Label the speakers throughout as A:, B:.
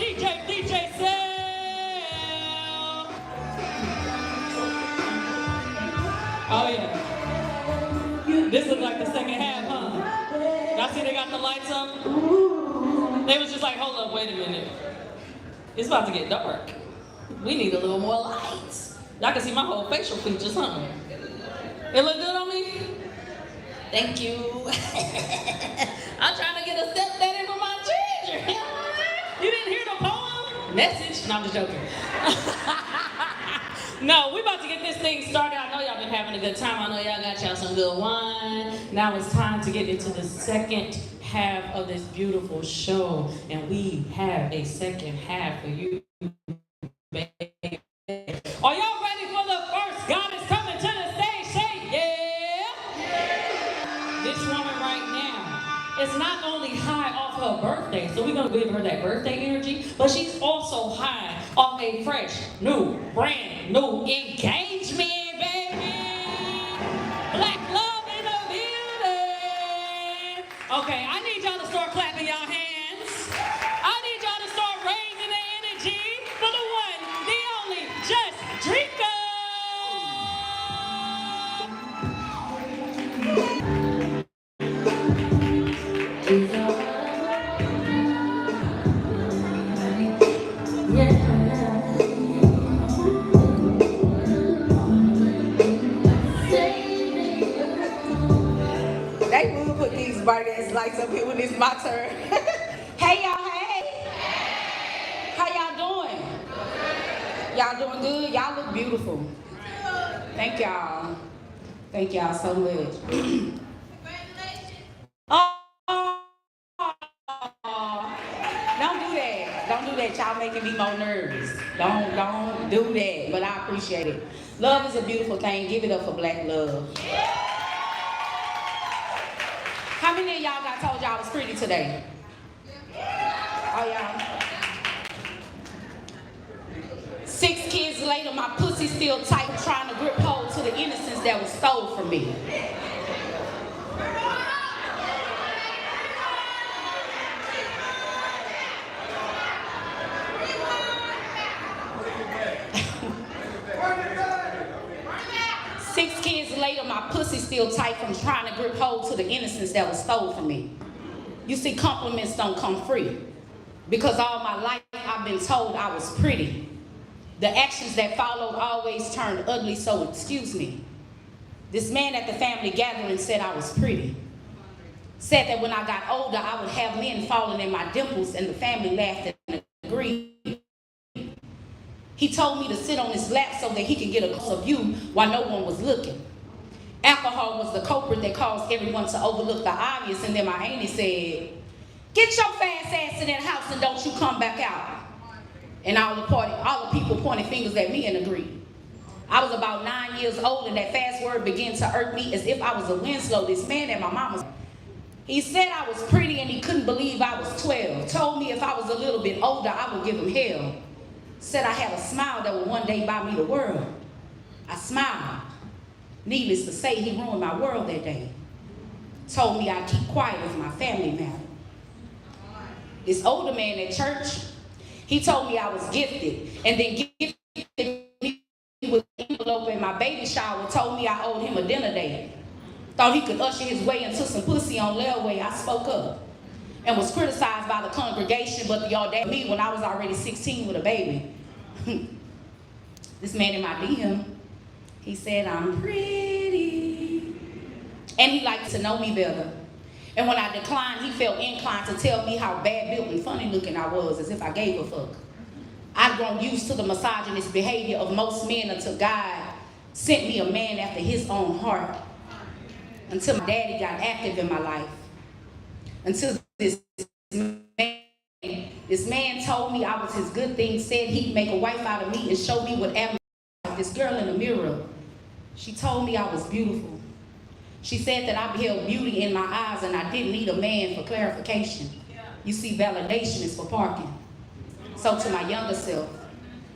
A: DJ Cale. Oh yeah. This looks like the second half, huh? Y'all see they got the lights up? They was just like, hold up, wait a minute. It's about to get dark. We need a little more lights. Y'all can see my whole facial features, huh? It look good on me? Thank you. I'm trying to get a step that in for my children. You didn't hear the poem? Message? No, I'm just joking. No, we about to get this thing started. I know y'all been having a good time. I know y'all got y'all some good wine. Now it's time to get into the second half of this beautiful show. And we have a second half for you, baby. Are y'all ready for the first goddess coming to the stage? Say yeah. This woman right now is not only high off her birthday, so we're gonna give her that birthday energy, but she's also high off a fresh, new, brand new engagement, baby. Black love in the building. Okay, I need y'all to start clapping y'all hands. I need y'all to start raising the energy for the one, the only, just Dria.
B: They will put these bright ass lights up here when it's my turn. Hey y'all, hey. How y'all doing? Y'all doing good? Y'all look beautiful. Thank y'all. Thank y'all so much. Oh, don't do that. Don't do that. Y'all making me more nervous. Don't do that. But I appreciate it. Love is a beautiful thing. Give it up for black love. How many of y'all got told y'all was pretty today? Oh, y'all. 6 kids later, my pussy still tight, trying to grip hold to the innocence that was stole from me. 6 kids later, my pussy still tight from trying to grip hold to the innocence that was stole from me. You see, compliments don't come free. Because all my life, I've been told I was pretty. The actions that followed always turned ugly, so excuse me. This man at the family gathering said I was pretty. Said that when I got older, I would have men falling in my dimples, and the family laughed and agreed. He told me to sit on his lap so that he could get a closer view while no one was looking. Alcohol was the culprit that caused everyone to overlook the obvious, and then my auntie said, "Get your fast ass in that house and don't you come back out." And all the people pointed fingers at me and agreed. I was about 9 years old, and that fast word began to irk me as if I was a Winslow. This man at my mama's, he said I was pretty and he couldn't believe I was 12. Told me if I was a little bit older, I would give him hell. Said I had a smile that would one day buy me the world. I smiled. Needless to say, he ruined my world that day. Told me I'd keep quiet if my family mattered. This older man at church, he told me I was gifted, and then gifted me with an envelope in my baby shower, told me I owed him a dinner date. Thought he could usher his way into some pussy on Layaway. I spoke up and was criticized by the congregation, but the audacity me when I was already 16 with a baby. This man in my DM, he said I'm pretty, and he liked to know me better. And when I declined, he felt inclined to tell me how bad built and funny looking I was, as if I gave a fuck. I'd grown used to the misogynist behavior of most men until God sent me a man after his own heart. Until my daddy got active in my life. Until this man told me I was his good thing, said he'd make a wife out of me and show me what admiration. This girl in the mirror, she told me I was beautiful. She said that I beheld beauty in my eyes and I didn't need a man for clarification. You see, validation is for parking. So to my younger self,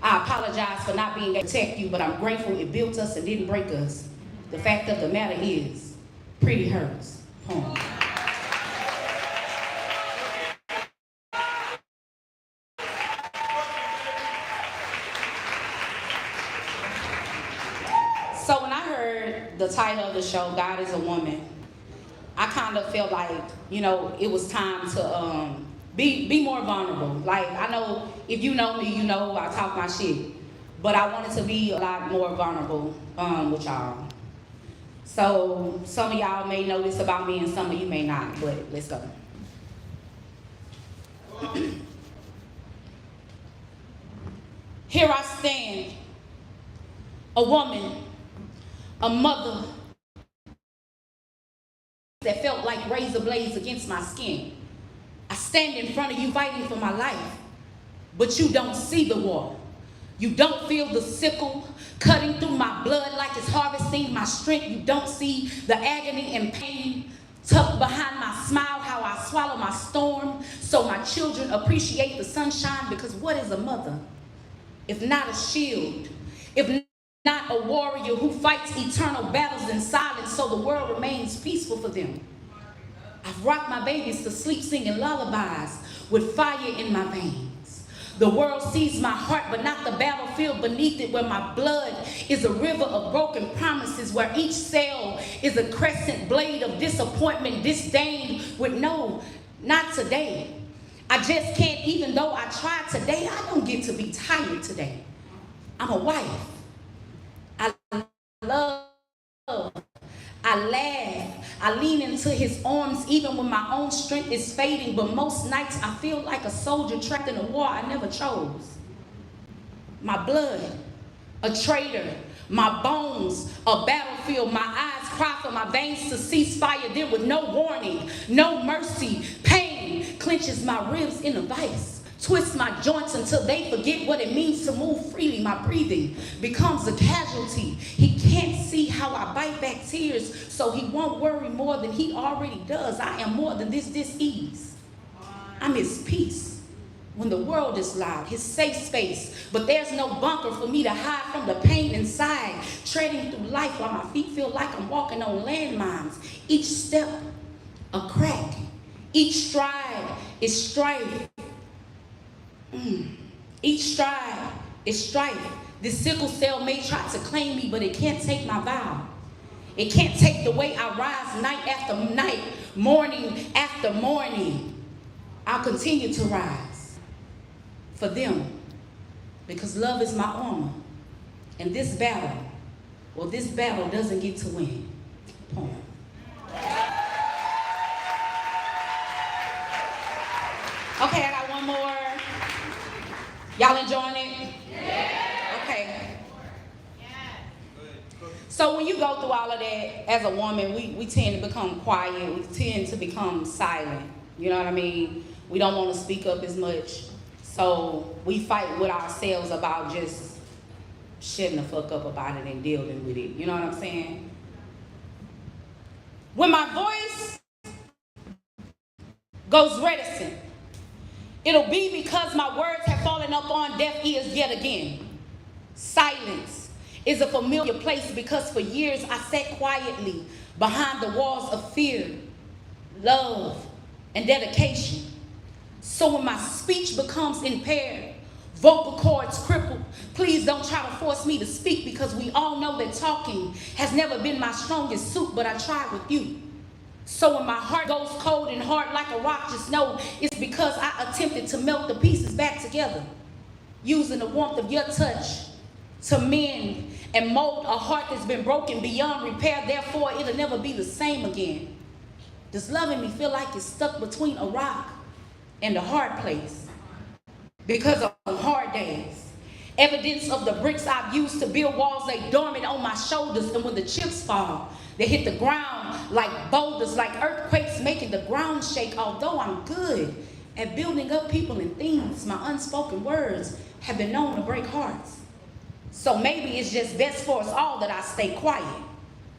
B: I apologize for not being able to protect you, but I'm grateful it built us and didn't break us. The fact of the matter is, pretty hurts. Poem. the title of the show, God is a Woman, I kind of felt like, you know, it was time to be more vulnerable. Like, I know if you know me, you know I talk my shit. But I wanted to be a lot more vulnerable with y'all. So some of y'all may know this about me and some of you may not, but let's go. Here I stand, a woman, a mother that felt like razor blades against my skin. I stand in front of you fighting for my life, but you don't see the war. You don't feel the sickle cutting through my blood like it's harvesting my strength. You don't see the agony and pain tucked behind my smile, how I swallow my storm so my children appreciate the sunshine. Because what is a mother if not a shield, if not a warrior who fights eternal battles in silence so the world remains peaceful for them? I've rocked my babies to sleep singing lullabies with fire in my veins. The world sees my heart, but not the battlefield beneath it, where my blood is a river of broken promises, where each cell is a crescent blade of disappointment, disdain with no, not today. I just can't, even though I tried today, I don't get to be tired today. I'm a wife. I love. I laugh. I lean into his arms even when my own strength is fading. But most nights I feel like a soldier trapped in a war I never chose. My blood, a traitor. My bones, a battlefield. My eyes cry for my veins to cease fire. Then with no warning, no mercy, pain clenches my ribs in a vice. Twists my joints until they forget what it means to move freely. My breathing becomes a casualty. He can't see how I bite back tears, so he won't worry more than he already does. I am more than this dis-ease. I'm his peace when the world is loud, his safe space. But there's no bunker for me to hide from the pain inside. Treading through life while my feet feel like I'm walking on landmines. Each step, a crack. Each stride is strife. Each stride is strife. This sickle cell may try to claim me, but it can't take my vow. It can't take the way I rise night after night, morning after morning. I'll continue to rise for them because love is my armor. And this battle doesn't get to win. Poem. Okay, I got one more. Y'all enjoying it? Yeah. Okay. So when you go through all of that, as a woman, we tend to become quiet. We tend to become silent. You know what I mean? We don't want to speak up as much. So we fight with ourselves about just shutting the fuck up about it and dealing with it. You know what I'm saying? When my voice goes reticent, it'll be because my words have fallen up on deaf ears yet again. Silence is a familiar place because for years I sat quietly behind the walls of fear, love, and dedication. So when my speech becomes impaired, vocal cords crippled, please don't try to force me to speak, because we all know that talking has never been my strongest suit, but I tried with you. So when my heart goes cold and hard like a rock, just know it's because I attempted to melt the pieces back together, using the warmth of your touch to mend and mold a heart that's been broken beyond repair. Therefore, it'll never be the same again. Does loving me feel like it's stuck between a rock and a hard place? Because of hard days, evidence of the bricks I've used to build walls lay dormant on my shoulders, and when the chips fall, they hit the ground like boulders, like earthquakes making the ground shake. Although I'm good at building up people and things, my unspoken words have been known to break hearts. So maybe it's just best for us all that I stay quiet.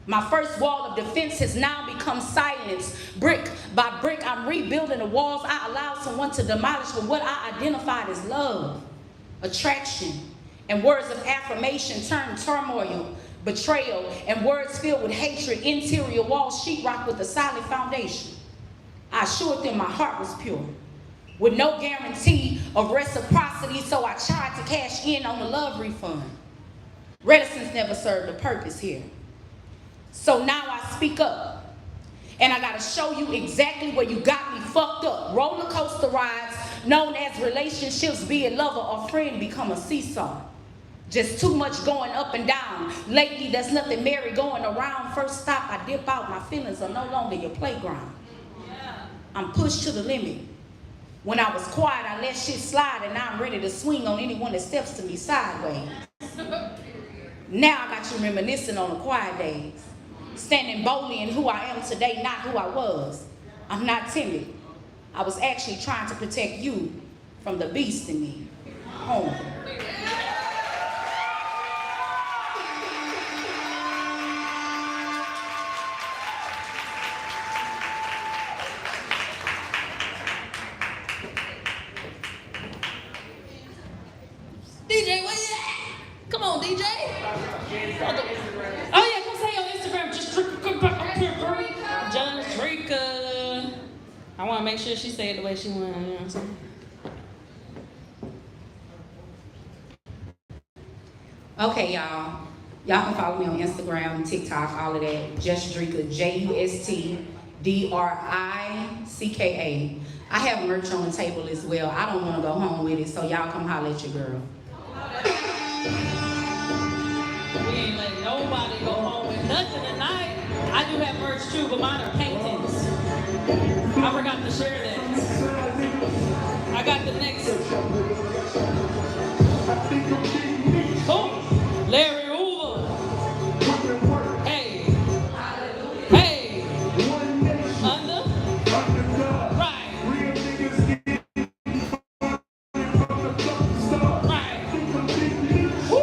B: My first wall of defense has now become silence. Brick by brick, I'm rebuilding the walls I allowed someone to demolish with what I identified as love, attraction, and words of affirmation turned turmoil, betrayal, and words filled with hatred. Interior walls sheetrock with a solid foundation. I assured them my heart was pure, with no guarantee of reciprocity, so I tried to cash in on the love refund. Reticence never served a purpose here. So now I speak up. And I gotta show you exactly where you got me fucked up. Roller coaster rides, known as relationships, be it lover or friend, become a seesaw. Just too much going up and down. Lately, there's nothing merry going around. First stop, I dip out. My feelings are no longer your playground. I'm pushed to the limit. When I was quiet, I let shit slide, and now I'm ready to swing on anyone that steps to me sideways. Now I got you reminiscing on the quiet days. Standing boldly in who I am today, not who I was. I'm not timid. I was actually trying to protect you from the beast in me. Home.
A: DJ, where you at? Come on, DJ. Oh yeah, come say on Instagram, just Drika. I want to make sure she say it the way she want. You know what I'm saying?
B: Okay, y'all. Y'all can follow me on Instagram, TikTok, all of that. Just Drika, JUSTDRICKA. I have merch on the table as well. I don't want to go home with it, so y'all come holler at your girl.
A: We ain't letting nobody go home with nothing tonight. I do have merch too, but mine are paintings. I forgot to share that. I got the next. Boom. Larry Hoover. Hey. Hey. Under. Right. Right. Woo.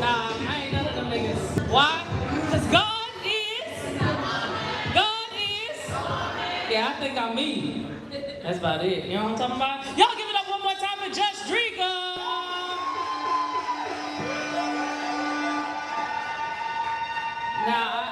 A: Nah, I ain't none of them niggas. Why? Because God is. Yeah, I think I'm me. That's about it. You know what I'm talking about? Y'all give it up one more time for Just Drika. Now,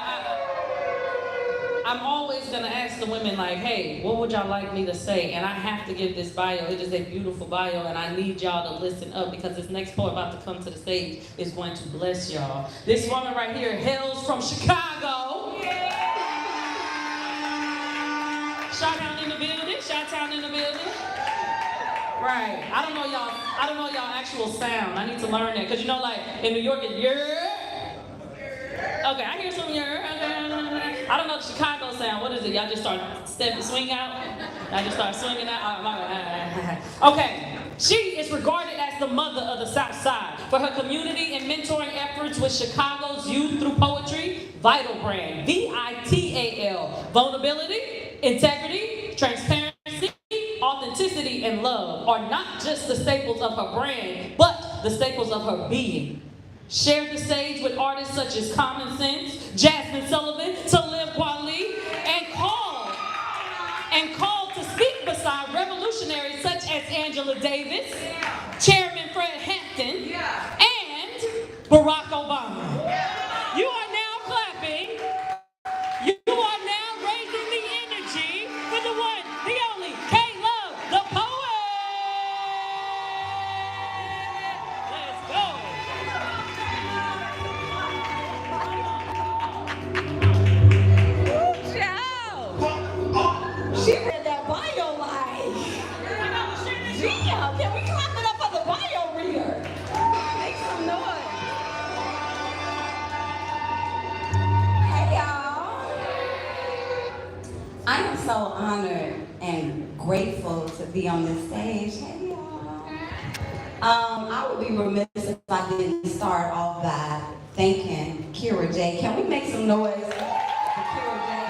A: I'm always going to ask the women, like, hey, what would y'all like me to say? And I have to give this bio. It is a beautiful bio, and I need y'all to listen up because this next poet about to come to the stage is going to bless y'all. This woman right here hails from Chicago. Chi-town in the building. Chi-town in the building. Right. I don't know y'all actual sound. I need to learn that. Because you know, like, in New York, it's yeah. Okay, I hear some yeah. I don't know the Chicago sound. What is it? Y'all just start swing out? Y'all just start swinging out? Okay. She is regarded as the mother of the South Side for her community and mentoring efforts with Chicago's youth through poetry. Vital brand. VITAL. Vulnerability, integrity, transparency, authenticity, and love are not just the staples of her brand, but the staples of her being. Shared the stage with artists such as Common Sense, Jasmine Sullivan, Talib Kweli, and called to speak beside revolutionaries such as Angela Davis, Chairman Fred Hampton, and Barack Obama. You are now clapping. You are now raising the energy for the one, the only, Cale the Poet. Let's go.
C: She read that bio like, Dria, can we clap it up for the bio reader? Make some noise. Hey y'all. I am so honored and grateful to be on this stage. Hey y'all. I would be remiss if I didn't start off by thanking Kira J. Can we make some noise for Kira J?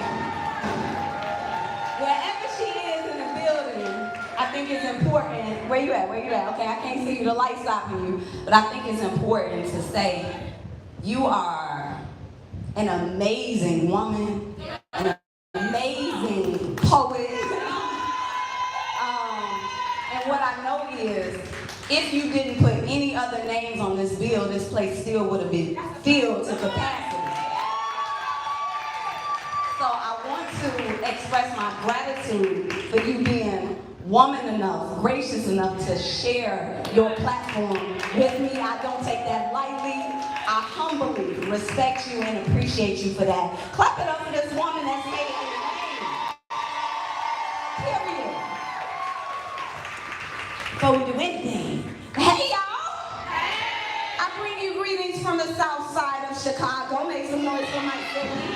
C: Wherever she is in the building, I think it's important. Where you at? Where you at? Okay, I can't see you. The light's stopping you. But I think it's important to say you are an amazing woman, an amazing poet. And what I know is, if you didn't put any other names on this bill, this place still would have been filled to capacity. So I want to express my gratitude for you being woman enough, gracious enough to share your platform with me. I don't take that lightly. I humbly respect you and appreciate you for that. Clap it up for this woman that's made it in the game. Period. Before we do anything, hey y'all! I bring you greetings from the south side of Chicago. Make some noise for my city.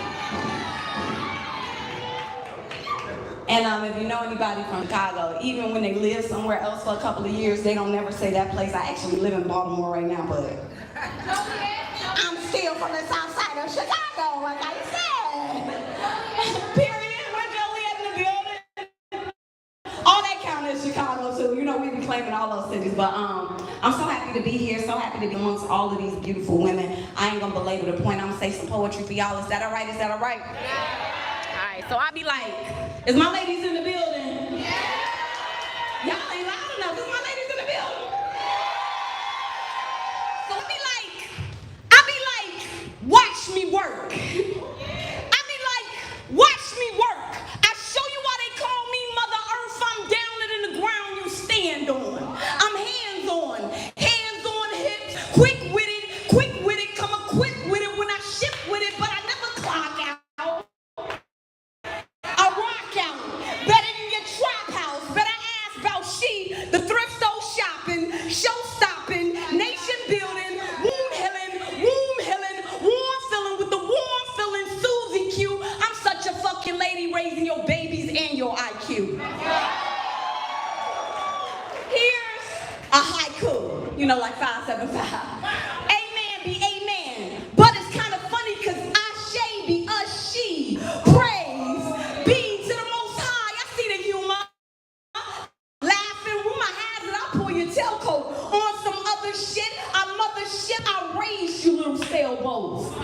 C: And if you know anybody from Chicago, even when they live somewhere else for a couple of years, they don't never say that place. I actually live in Baltimore right now, but I'm still from the south side of Chicago, like I said. Period. We're Jolie in the building. All that count as Chicago too. You know, we be claiming all those cities, but I'm so happy to be here, so happy to be amongst all of these beautiful women. I ain't gonna belabor the point. I'm gonna say some poetry for y'all. Is that all right? Is that all right? Yeah. All right, so I be like, is my ladies in the building? Yeah. Y'all ain't loud enough. Is my ladies in the building? So I be like, watch me work. I be like, watch me work. I show you why they call me Mother Earth. I'm down it in the ground you stand on. I'm hands-on hips, quick with it, come equipped with it when I ship with it, but I never clock out. I rock out, better than your trap house, better ask about she, the thrift store shopping, show stopping, nation building, womb healing, warm filling with the warm filling Susie Q. I'm such a fucking lady raising your babies and your IQ. Here's a haiku, you know, like 575. Amen be amen. But it's kind of funny because Ashe be us she. Praise be to the Most High. I see the humor. Laughing, rumor has it, I'll pull your tailcoat on some other shit. I mothership, I raised you little sailboats.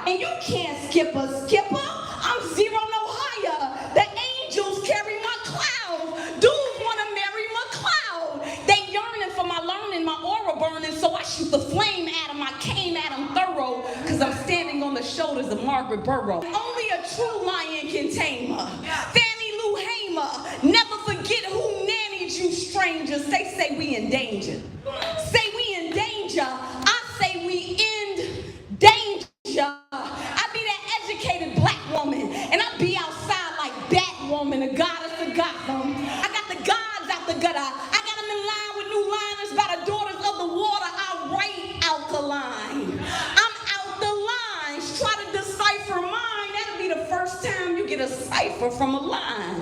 C: And you can't skip a skipper. I'm zero no higher. The angels carry my cloud. Dudes want to marry my cloud. They yearning for my learning, my aura burning, so I shoot the flame at them. I came at them thorough, because I'm standing on the shoulders of Margaret Burrow. Only a true lion can tame her. Fannie Lou Hamer. Never forget who nannied you strangers. They say we in danger. Say we in danger. I say we end danger. I be that educated black woman, and I be outside like Batwoman, the goddess of Gotham. I got the gods out the gutter. I got them in line with new liners by the daughters of the water. I write out the line. I'm out the lines. Try to decipher mine. That'll be the first time you get a cipher from a line.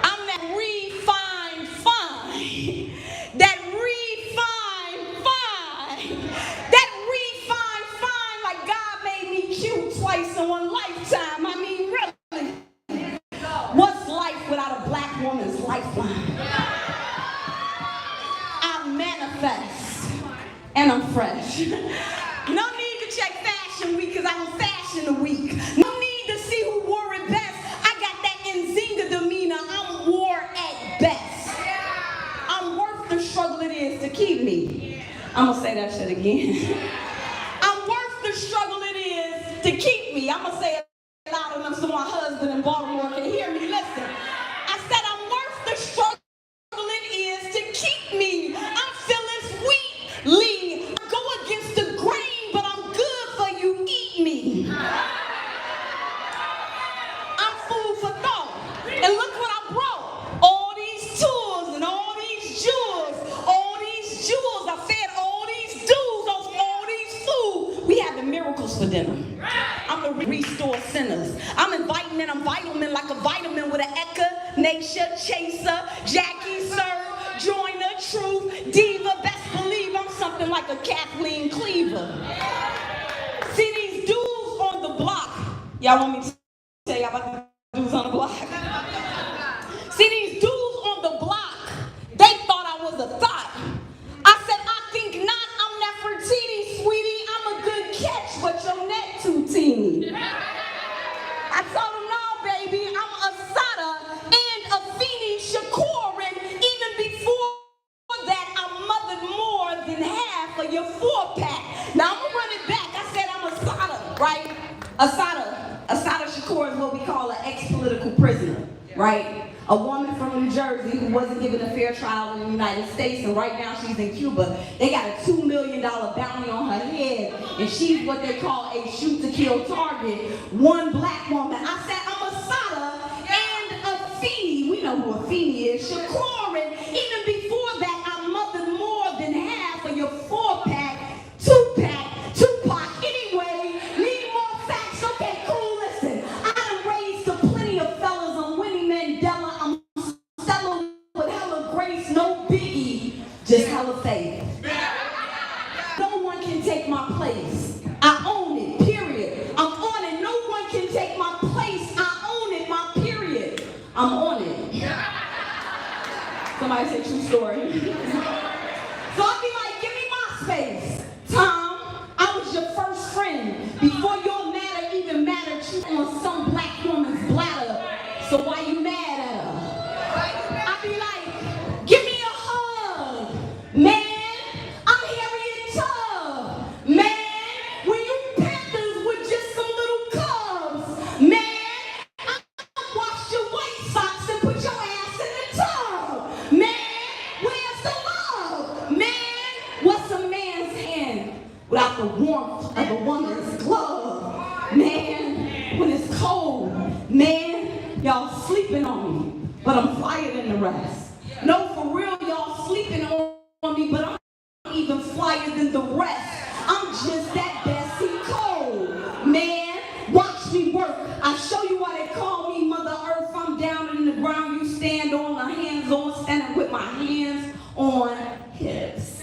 C: I'm that refined fine. That refined fine. That refined fine, like God made me cute twice in one lifetime. I mean, really. What's life without a black woman's lifeline? I manifest, and I'm fresh. No need to check Fashion Week, because I'm Fashion the Week. No need to see who wore it best. I got that Nzinga demeanor. I'm war at best. I'm worth the struggle it is to keep me. I'm going to say that shit again. I'm worth the struggle it is to keep me. I'm going to say it loud enough so my husband in Baltimore can hear me. Listen. I said I'm worth the struggle it is to keep me. I'm feeling sweetly. I go against the grain, but I'm good for you. Eat me. I'm food for thought. And look what I brought. All these tools and all these jewels. All these jewels. I fed all these dudes off all these food. We having miracles for dinner. I'm the restore sinners. I'm inviting and I'm vitamin like a vitamin with an echinacea, chaser, Jackie, sir, joiner, truth, diva, best believe I'm something like a Kathleen Cleaver. See these dudes on the block. Y'all want me to tell y'all about the dudes on the block? See these dudes on the block, they thought I was a thought. I said, I think not, I'm Nefertiti, sweetie. I'm a good catch, but your net too teeny. I told him, no, baby, I'm Asada and Afeni Shakurin. Even before that, I mothered more than half of your 4-pack. Now, I'm going to run it back. I said I'm Asada, right? Asada Shakur is what we call an ex-political prisoner, right? A woman from New Jersey who wasn't given a fair trial in the United States, and right now she's in Cuba. They got a $2 million bounty on her head, and she's what they call a shoot-to-kill target. One black woman. I said, I'm Asada and a Feeney. We know who a Feeney is. Shakur, and even before that, I mothered more than half of your 4-pack, 2-pack, Tupac. Anyway, need more facts? Okay, cool, listen. I done raised a plenty of fellas on Winnie Mandela. I'm Stella with hella grace, no biggie, just hella faith. No one can take my place. I own it, period. I'm on it. No one can take my place. I own it, my period. I'm on it. Somebody say true story. So I'll be like, give me my space. Tom, I was your first friend. Before your matter even mattered, you on some black woman's bladder. So why you mad at her? I'll be like, give me a hug. Man, I'm Harriet Tub. Man, when you Panthers with just some little cubs. Man, I washed your white socks and put your ass in the tub. Man, where's the love? Man, what's a man's hand without the warmth of a woman's glove? Man, when it's cold, man, y'all sleeping on me, but I'm flyer than the rest. No, for real, y'all sleeping on me, but I'm even flyer than the rest. I'm just that Bessie Cole. Man, watch me work. I show you why they call me Mother Earth. I'm down in the ground. You stand on my hands on, standing with my hands on hips.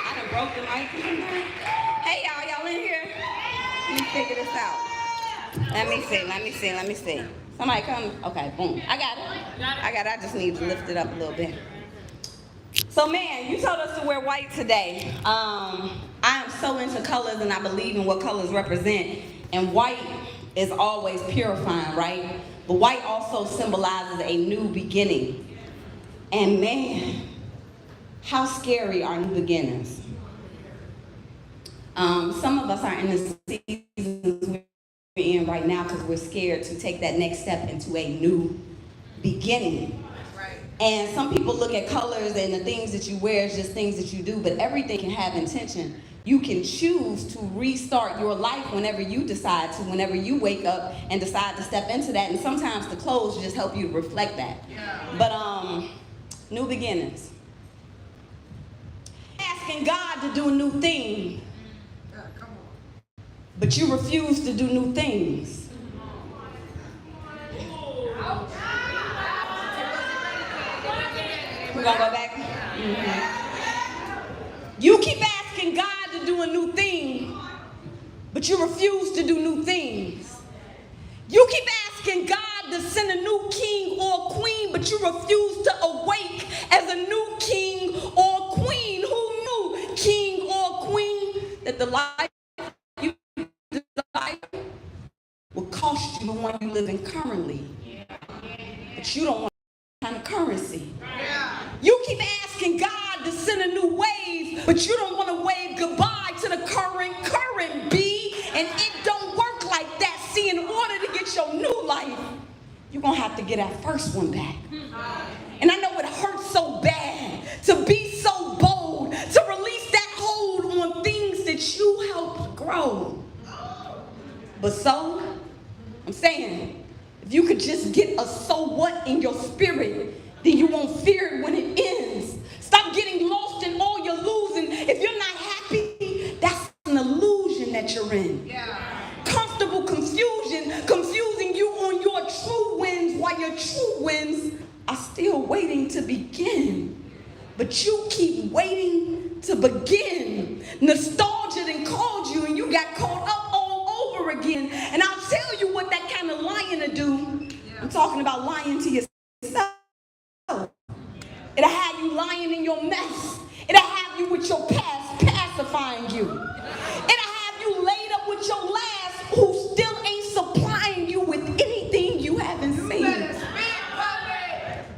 C: I done broke the mic. Hey y'all in here? Let me figure this out. Let me see. Somebody come. Okay, boom. I got it. I just need to lift it up a little bit. So man, you told us to wear white today. I am so into colors and I believe in what colors represent. And white is always purifying, right? But white also symbolizes a new beginning. And man, how scary are new beginnings? Some of us are in the seasons we're in right now because we're scared to take that next step into a new beginning. Right. And some people look at colors and the things that you wear as just things that you do, but everything can have intention. You can choose to restart your life whenever you decide to, whenever you wake up and decide to step into that. And sometimes the clothes just help you reflect that. Yeah. But new beginnings. Asking God to do a new thing. But you refuse to do new things. We're gonna go back. Mm-hmm. You keep asking God to do a new thing, but you refuse to do new things. You keep asking God to send a new king or queen, but you refuse to awake as a new king or queen. Who knew, king or queen, that the life will cost you the one you live in currently. But you don't want that kind of currency. You keep asking God to send a new wave, but you don't want to wave goodbye to the current B, and it don't work like that. See, in order to get your new life, you're going to have to get that first one back. And I know it hurts so bad to be so bold, to release that hold on things that you helped grow. But so, I'm saying, if you could just get a so what in your spirit, then you won't fear it when it ends. Stop getting lost in all you're losing. If you're not happy, that's an illusion that you're in. Yeah. Comfortable confusion, confusing you on your true wins while your true wins are still waiting to begin. But you keep waiting to begin. Nostalgia then called you and you got caught up all over again. And I'll tell you what that kind of lying to do. I'm talking about lying to yourself. It'll have you lying in your mess. It'll have you with your past pacifying you. It'll have you laid up with your last who still ain't supplying you with anything you haven't seen.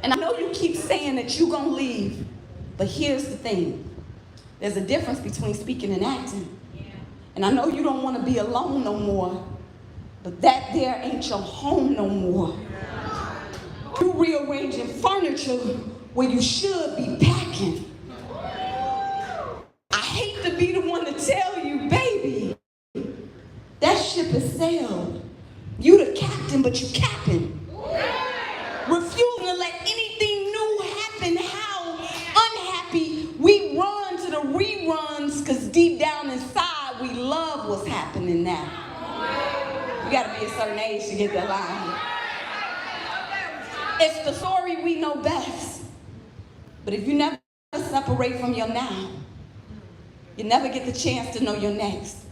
C: And I know you keep saying that you're gonna leave, but here's the thing. There's a difference between speaking and acting. And I know you don't want to be alone no more, but that there ain't your home no more. You rearranging furniture where you should be packing. I hate to be the one to tell you, baby, that ship has sailed. You the captain, but you capping. Refusing to let anything new happen. How unhappy we run to the reruns, because deep down inside we love what's happening now. You gotta be a certain age to get that line. It's the story we know best. But if you never separate from your now, you never get the chance to know your next.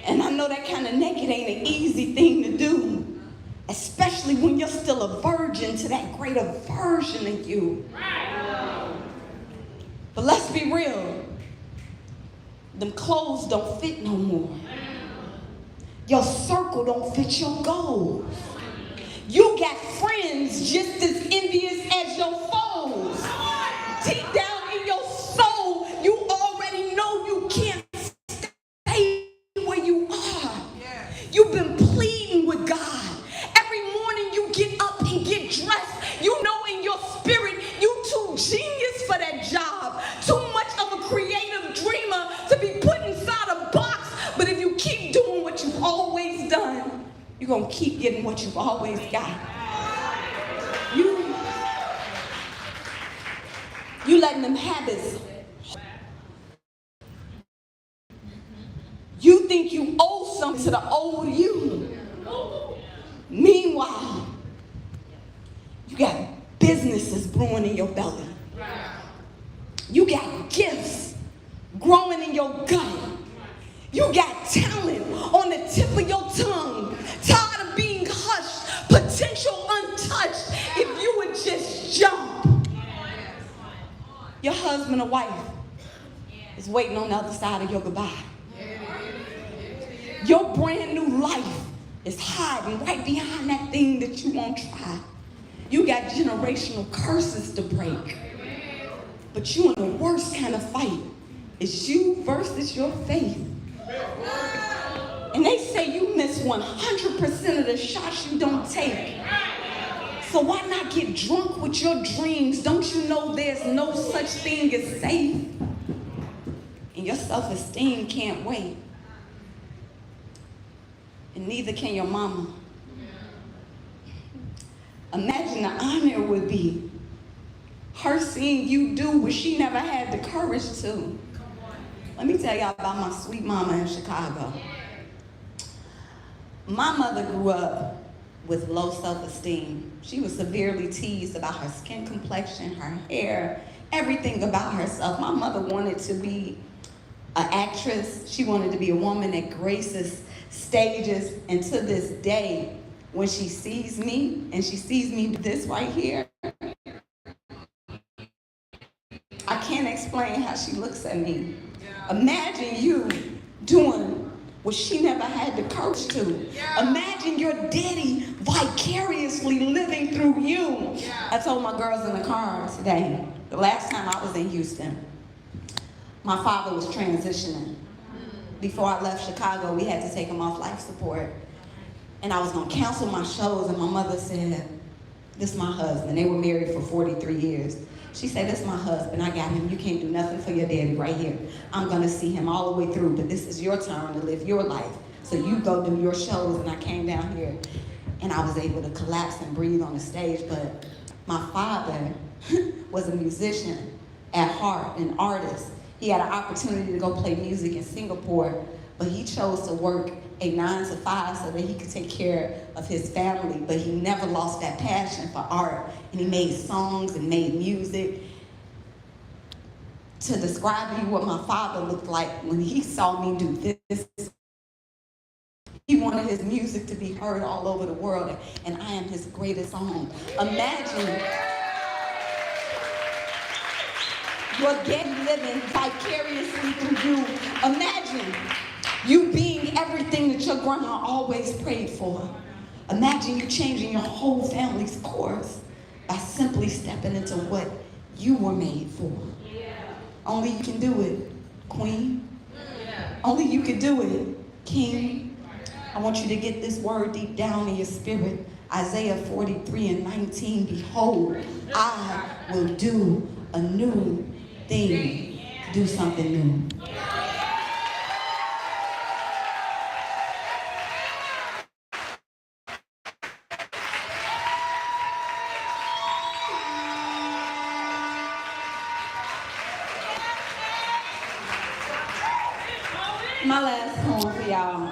C: And I know that kind of naked ain't an easy thing to do, especially when you're still a virgin to that greater version of you. But let's be real. Them clothes don't fit no more. Your circle don't fit your goals. You got friends just as envious as your foes. Deep down in your soul, you already know you can't stay where you are. You've been pleading with God. Every morning you get up and get dressed. You know in your spirit you too genius for that job. Too much of a creative dreamer to be put inside a box. But if you keep doing what you've always done, you're going to keep getting what you've always got. You letting them habits. You think you owe something to the old you. Meanwhile, you got businesses brewing in your belly. You got gifts growing in your gut. You got talent on the tip of your tongue. Tired of being hushed, potential untouched. If you would just jump. Your husband or wife is waiting on the other side of your goodbye. Your brand new life is hiding right behind that thing that you won't try. You got generational curses to break. But you in the worst kind of fight. It's you versus your faith. And they say you miss 100% of the shots you don't take. So why not get drunk with your dreams? Don't you know there's no such thing as safe? And your self-esteem can't wait. And neither can your mama. Imagine the honor it would be her seeing you do what she never had the courage to. Let me tell y'all about my sweet mama in Chicago. My mother grew up with low self-esteem. She was severely teased about her skin complexion, her hair, everything about herself. My mother wanted to be an actress. She wanted to be a woman that graces stages. And to this day, when she sees me, and she sees me this right here, I can't explain how she looks at me. Imagine you doing what she never had the courage to. Imagine your daddy vicariously living through you. I told my girls in the car today, the last time I was in Houston, my father was transitioning. Before I left Chicago, we had to take him off life support. And I was gonna cancel my shows, and my mother said, this is my husband. They were married for 43 years. She said, this is my husband, I got him. You can't do nothing for your daddy right here. I'm gonna see him all the way through, but this is your turn to live your life. So you go do your shows. And I came down here and I was able to collapse and breathe on the stage. But my father was a musician at heart, an artist. He had an opportunity to go play music in Singapore, but he chose to work a 9 to 5 so that he could take care of his family. But he never lost that passion for art. And he made songs and made music. To describe to you what my father looked like when he saw me do this, he wanted his music to be heard all over the world, and I am his greatest song. Imagine your daddy living vicariously through you. Imagine you being everything that your grandma always prayed for. Imagine you changing your whole family's course by simply stepping into what you were made for. Only you can do it, Queen. Only you can do it. King, I want you to get this word deep down in your spirit. Isaiah 43:19, behold, I will do a new thing. Do something new. My last poem for y'all.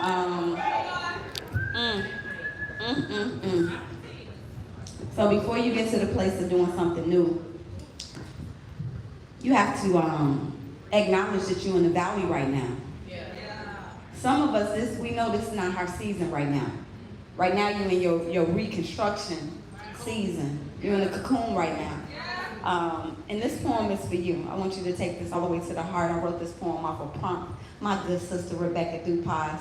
C: So before you get to the place of doing something new, you have to acknowledge that you're in the valley right now. Some of us, we know this is not our season right now. Right now you're in your reconstruction season. You're in a cocoon right now. And this poem is for you. I want you to take this all the way to the heart. I wrote this poem off a prompt my good sister Rebecca Dupas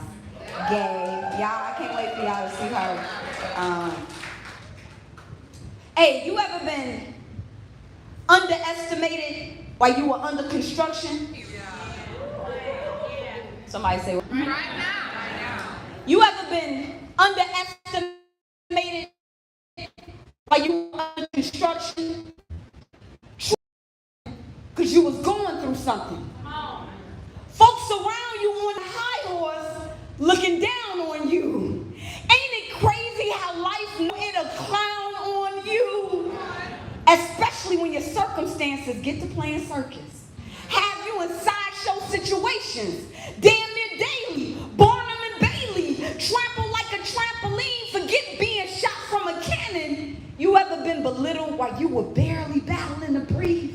C: gave. Y'all, I can't wait for y'all to see her. Hey, you ever been underestimated while you were under construction? Somebody say, right now. You ever been underestimated while you were under construction? Because you was going through something. Folks around you on a high horse looking down on you. Ain't it crazy how life it'll clown on you? Especially when your circumstances get to playing circus. Have you in sideshow situations, damn near daily, Barnum and Bailey, trample like a trampoline, forget being shot from a cannon. You ever been belittled while you were barely battling to breathe?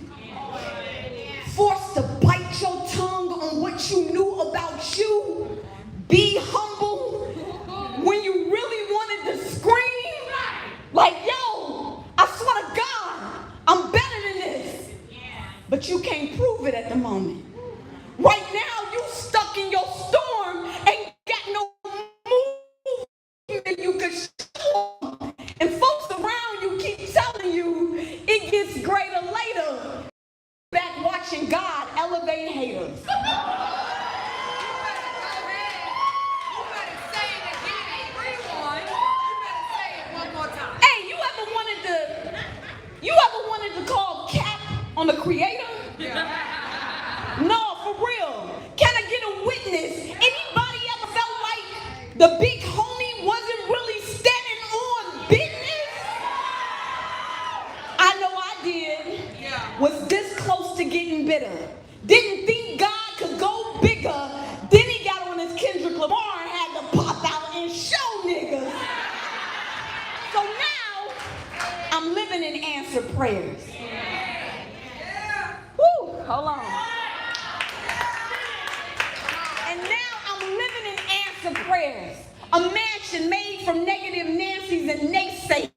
C: Forced to bite your tongue on what you knew about you? Be humble when you really wanted to scream? Like, yo, I swear to God, I'm better than this. But you can't prove it at the moment. Right now, you stuck in your storm, ain't got no movement you can show. And folks around you keep telling you it gets greater later. Back watching God elevate haters. You better say it again. Everyone, you better say it one more time. Hey, you ever wanted to call cap on the creator? Yeah. No, for real. Can I get a witness? Anybody ever felt like the big homie wasn't really standing on business? I know I did. Yeah. Was this close to getting bitter. Didn't think God could go bigger. Then he got on his Kendrick Lamar and had to pop out and show niggas. So now, I'm living in answered prayers. Woo, hold on. And now I'm living in answered prayers. A mansion made from negative Nancy's and naysayers.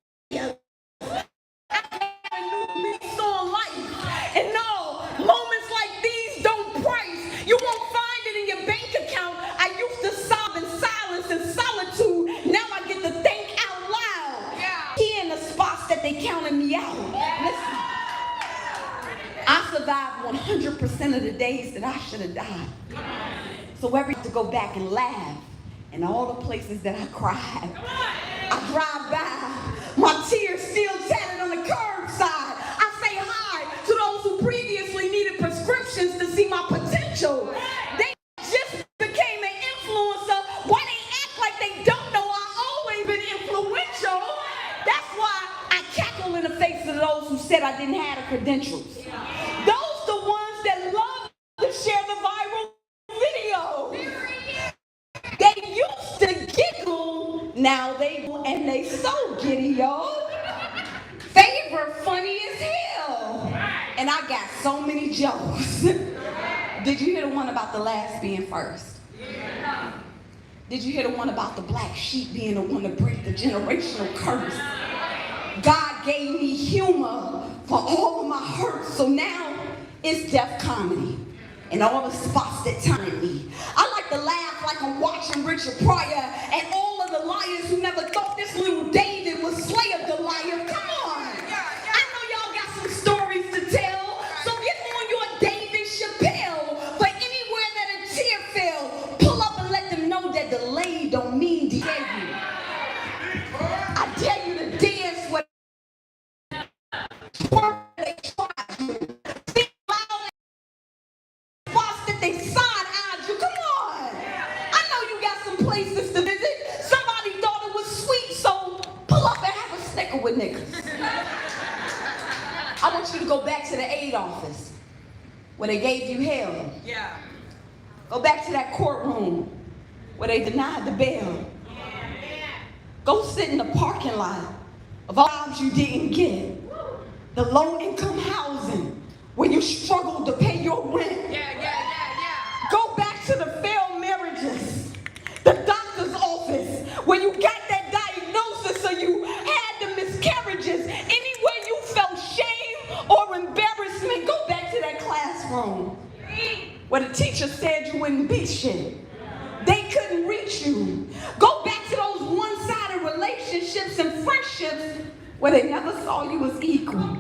C: And no, moments like these don't price. You won't find it in your bank account. I used to sob in silence and solitude. Now I get to think out loud. Yeah. He in the spots that they counted me out. Listen, I survived 100% of the days that I should have died. So every to go back and laugh in all the places that I cried. I drive by, my tears still tatted on the curbside. To those who previously needed prescriptions to see my potential. They just became an influencer. Why they act like they don't know I always been influential? That's why I cackle in the face of those who said I didn't have the credentials. Those the ones that love to share the viral video. They used to giggle, now they so giddy, y'all. Favorite funny as hell. And I got so many jokes. Did you hear the one about the last being first? Yeah. Did you hear the one about the black sheep being the one to break the generational curse? God gave me humor for all of my hurts, so now it's deaf comedy. And all the spots that turn me. I like to laugh like I'm watching Richard Pryor and all of the liars who never thought this little David would slay a Goliath. Come on. I know y'all got some stories to tell. So get on your David Chappelle for anywhere that a tear fell. nickel with nickels. I want you to go back to the aid office where they gave you hell.
A: Yeah.
C: Go back to that courtroom where they denied the bail. Go sit in the parking lot of all jobs you didn't get. The low-income housing where you struggled to pay your rent.
A: Yeah.
C: Go back to the failed marriages. The doctor's office where you got that diagnosis so you had the miscarriages. Anywhere you felt shame or embarrassment, go back to that classroom where the teacher said you wouldn't be shit. They couldn't reach you. Go back to those one-sided relationships and friendships where they never saw you as equal.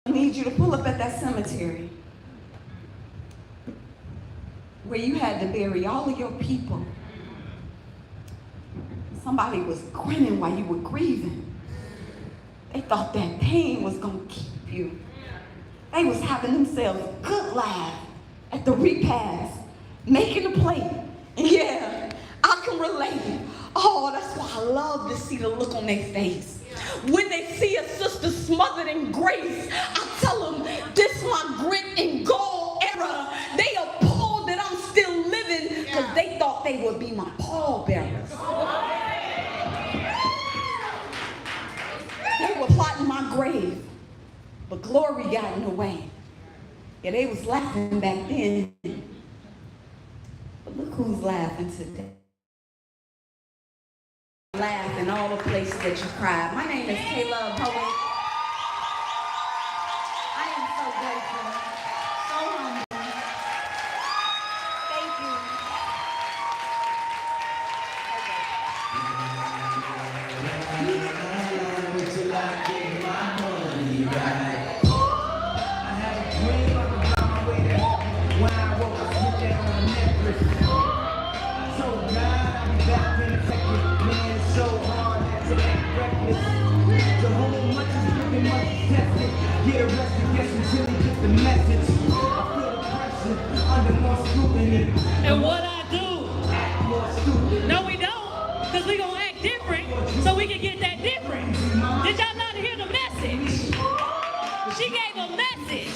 C: I need you to pull up at that cemetery where you had to bury all of your people. Somebody was grinning while you were grieving. They thought that pain was going to keep you. They was having themselves a good laugh at the repast, making a plate. And yeah, I can relate. Oh, that's why I love to see the look on their face. When they see a sister smothered in grace, I tell them, this my grit and gall era. They appalled that I'm still living because they thought they would be my pallbearers. They were plotting my grave, but glory got in the way. Yeah, they was laughing back then. But look who's laughing today. Laugh in all the places that you cried. My name is Cale the Poet. I am so grateful, so humble. Thank you.
D: Till I get my money right. I had a dream I could find my way there. When I woke up, I put that on a necklace. I told God I'll be back in a second. Man, it's so hard not to act reckless. The whole much is giving, much is tested. Get arrested, guess until he gets the message. I feel the pressure under more scrutiny.
A: And what I do?
D: Act more stupid.
A: No, we don't. Because we going to act different so we can get that difference. Did y'all not hear the message? She gave a message.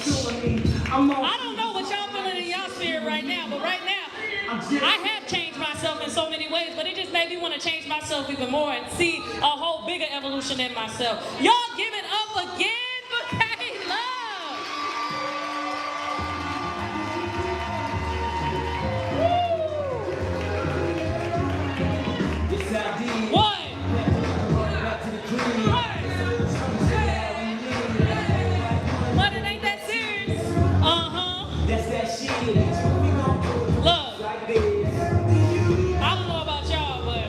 A: I don't know what y'all feeling in y'all spirit right now, but right now, I have changed myself in so many ways, but it just made me want to change myself even more and see a whole bigger evolution in myself. Y'all give it up again for Cale. One. But it ain't that serious.
D: That's that shit.
A: Look, I don't know about y'all, but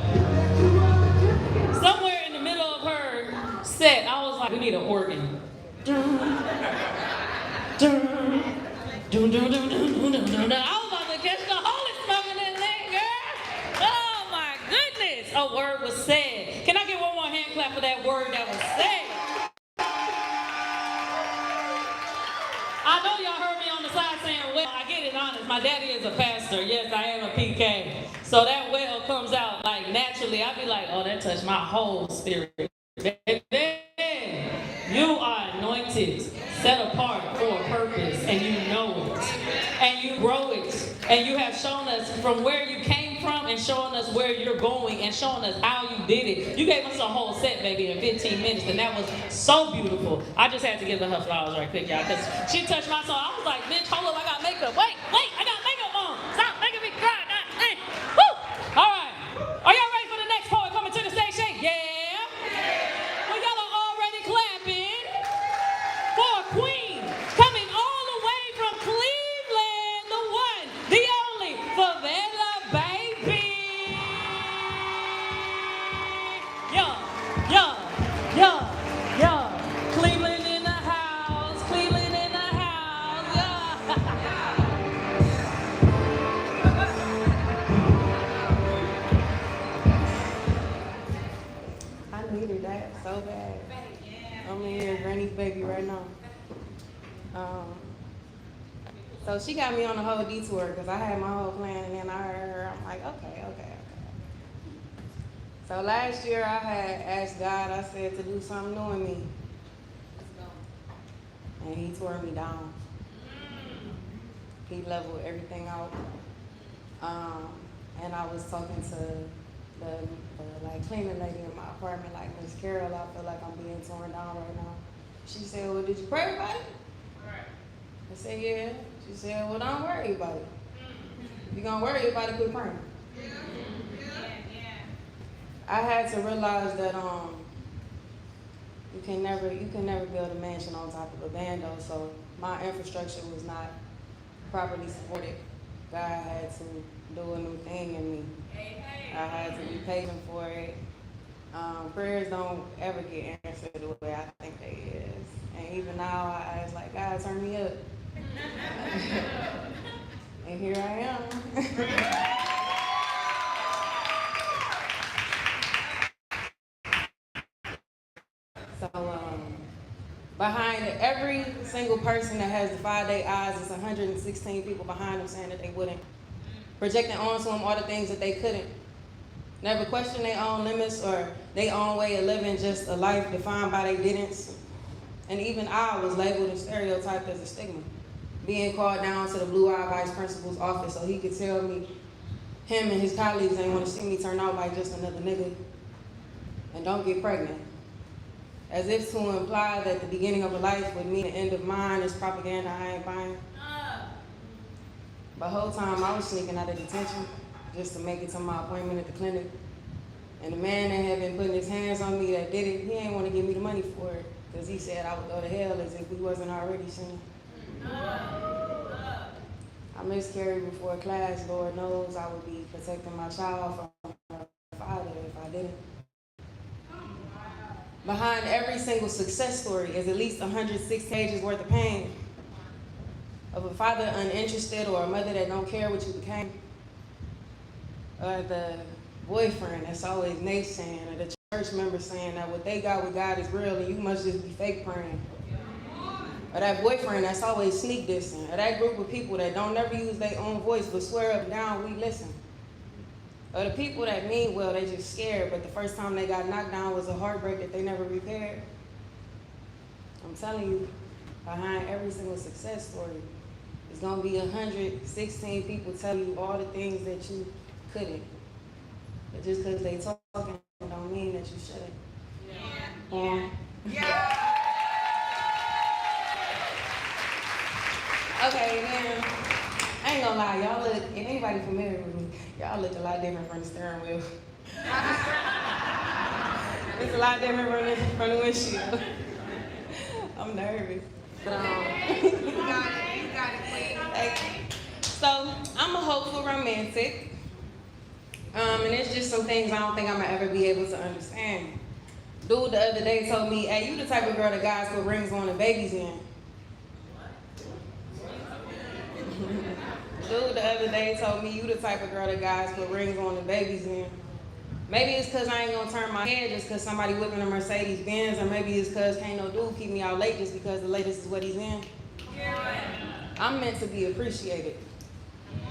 A: somewhere in the middle of her set, I was like, we need an organ. I was about to catch the Holy Smoking in there, girl. Oh my goodness. A word was said. Can I get one more hand clap for that word that was said? I know y'all heard me on the side saying, well, I get it honest. My daddy is a pastor. Yes, I am a PK. So that well comes out like naturally. I be like, oh, that touched my whole spirit. Baby, you are anointed, set apart for a purpose, and you know it. And you grow it. And you have shown us from where you came from and showing us where you're going and showing us how you did it. You gave us a whole set, baby, in 15 minutes, and that was so beautiful. I just had to give her flowers right quick, y'all, because she touched my soul. I was like, bitch, hold up, I got makeup. Wait, I got makeup on. Stop making me cry. Woo! All right. Are y'all ready for the next poet coming to the station? Yeah. Well, y'all are already clapping for a queen coming all the way from Cleveland, the one, the only, Flla, baby. Yeah. Cleveland in the house, Cleveland in the house, yeah.
E: I needed that so bad. I'm in here, Granny's baby right now. So she got me on the whole detour because I had my whole plan, and then I heard her. I'm like, okay. So last year I had asked God, I said, to do something new in me. And he tore me down. He leveled everything out. And I was talking to the cleaning lady in my apartment, like, Miss Carol, I feel like I'm being torn down right now. She said, well, did you pray about it? I said, yeah. She said, well, don't worry about it. If you're gonna worry about it, quit praying. I had to realize that you can never build a mansion on top of a bando, so my infrastructure was not properly supported. God had to do a new thing in me. I had to be patient for it. Prayers don't ever get answered the way I think they is. And even now I ask, like, God, turn me up. And here I am. So, behind every single person that has the 5-day eyes, it's 116 people behind them saying that they wouldn't. Projecting onto them all the things that they couldn't. Never question their own limits or their own way of living, just a life defined by their didn'ts. And even I was labeled and stereotyped as a stigma. Being called down to the blue-eyed vice principal's office so he could tell me him and his colleagues ain't want to see me turn out like just another nigga. And don't get pregnant. As if to imply that the beginning of a life would mean the end of mine is propaganda I ain't buying. The whole time I was sneaking out of detention just to make it to my appointment at the clinic. And the man that had been putting his hands on me that did it, he ain't want to give me the money for it because he said I would go to hell as if we wasn't already sinning. I miscarried before class. Lord knows I would be protecting my child from her father if I didn't. Behind every single success story is at least 106 pages worth of pain. Of a father uninterested or a mother that don't care what you became. Or the boyfriend that's always naysaying, or the church member saying that what they got with God is real and you must just be fake praying. Or that boyfriend that's always sneak dissing. Or that group of people that don't never use their own voice but swear up and down we listen. Or the people that mean well, they just scared, but the first time they got knocked down was a heartbreak that they never repaired. I'm telling you, behind every single success story, it's gonna be 116 people tell you all the things that you couldn't. But just because they talking don't mean that you shouldn't. Okay, man. I ain't gonna lie, y'all look, if anybody familiar with me, y'all look a lot different from the steering wheel. It's a lot different from the windshield. I'm nervous. But you got it, so I'm a hopeful romantic. And it's just some things I don't think I'm gonna ever be able to understand. Dude the other day told me, hey, you the type of girl that guys put rings on and babies in. Dude the other day told me, you the type of girl that guys put rings on and babies in. Maybe it's cause I ain't gonna turn my head just cause somebody whipping a Mercedes Benz, or maybe it's cause can't no dude keep me out late just because the latest is what he's in. I'm meant to be appreciated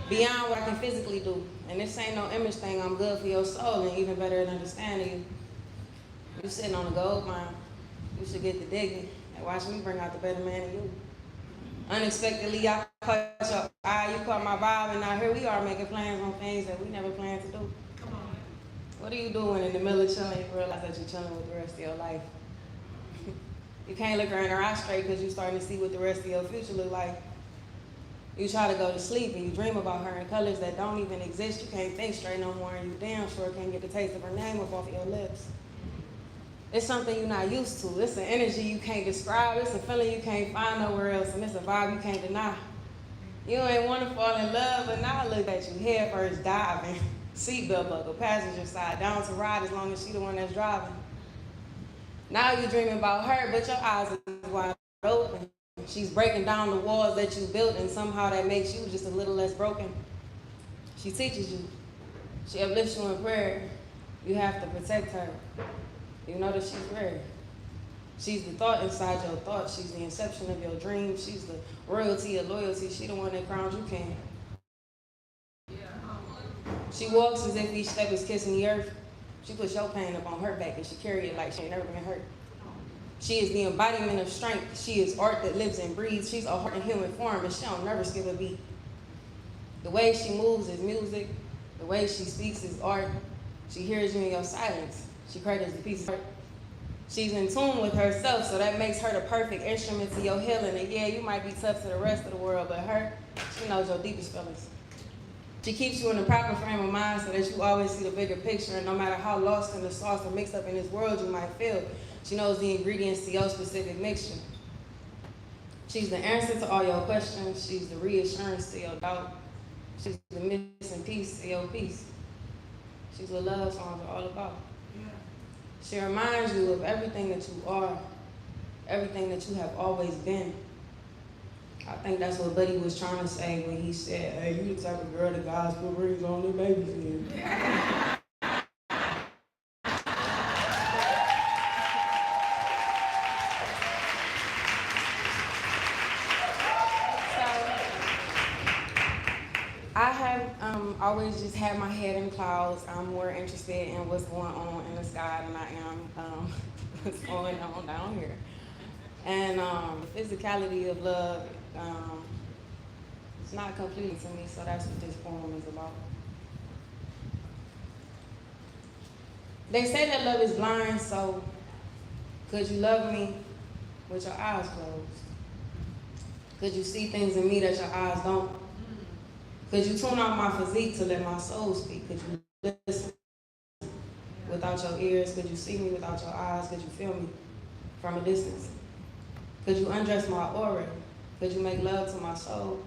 E: beyond what I can physically do. And this ain't no image thing, I'm good for your soul and even better at understanding you. You sitting on a gold mine, you should get the digging and watch me bring out the better man in you. Unexpectedly, I caught your eye, you caught my vibe, and now here we are making plans on things that we never planned to do. What are you doing in the middle of chilling? You realize that you're chilling with the rest of your life. You can't look her in her eye straight because you're starting to see what the rest of your future look like. You try to go to sleep and you dream about her in colors that don't even exist. You can't think straight no more, and you damn sure can't get the taste of her name up off your lips. It's something you're not used to. It's an energy you can't describe. It's a feeling you can't find nowhere else, and it's a vibe you can't deny. You ain't want to fall in love, but now I look at you head first diving. Seatbelt buckle, passenger side, down to ride as long as she the one that's driving. Now you're dreaming about her, but your eyes are wide open. She's breaking down the walls that you built, and somehow that makes you just a little less broken. She teaches you. She uplifts you in prayer. You have to protect her. You know that she's rare. She's the thought inside your thoughts. She's the inception of your dreams. She's the royalty of loyalty. She the one that crowns you king. She walks as if each step is kissing the earth. She puts your pain up on her back and she carry it like she ain't never been hurt. She is the embodiment of strength. She is art that lives and breathes. She's a heart in human form, and she don't never skip a beat. The way she moves is music. The way she speaks is art. She hears you in your silence. She cradles the piece of art. She's in tune with herself, so that makes her the perfect instrument to your healing. And yeah, you might be tough to the rest of the world, but her, she knows your deepest feelings. She keeps you in the proper frame of mind so that you always see the bigger picture, and no matter how lost in the sauce or mixed up in this world you might feel, she knows the ingredients to your specific mixture. She's the answer to all your questions. She's the reassurance to your doubt. She's the missing piece to your peace. She's what love songs are all about. She reminds you of everything that you are, everything that you have always been. I think that's what Buddy was trying to say when he said, hey, you the type of girl that guys put rings on their babies in. I have always just had my head in clouds. I'm more interested in what's going on in the sky than I am what's going on down here. And the physicality of love, it's not completing to me, so that's what this poem is about. They say that love is blind, so could you love me with your eyes closed? Could you see things in me that your eyes don't? Could you tune out my physique to let my soul speak? Could you listen without your ears? Could you see me without your eyes? Could you feel me from a distance? Could you undress my aura? Could you make love to my soul?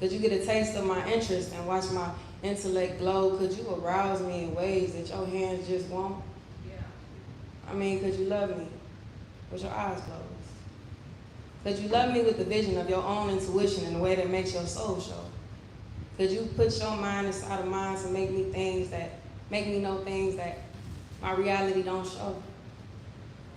E: Could you get a taste of my interest and watch my intellect glow? Could you arouse me in ways that your hands just won't? I mean, could you love me with your eyes closed? Could you love me with the vision of your own intuition in a way that makes your soul show? Could you put your mind inside of mine to make me know things that my reality don't show?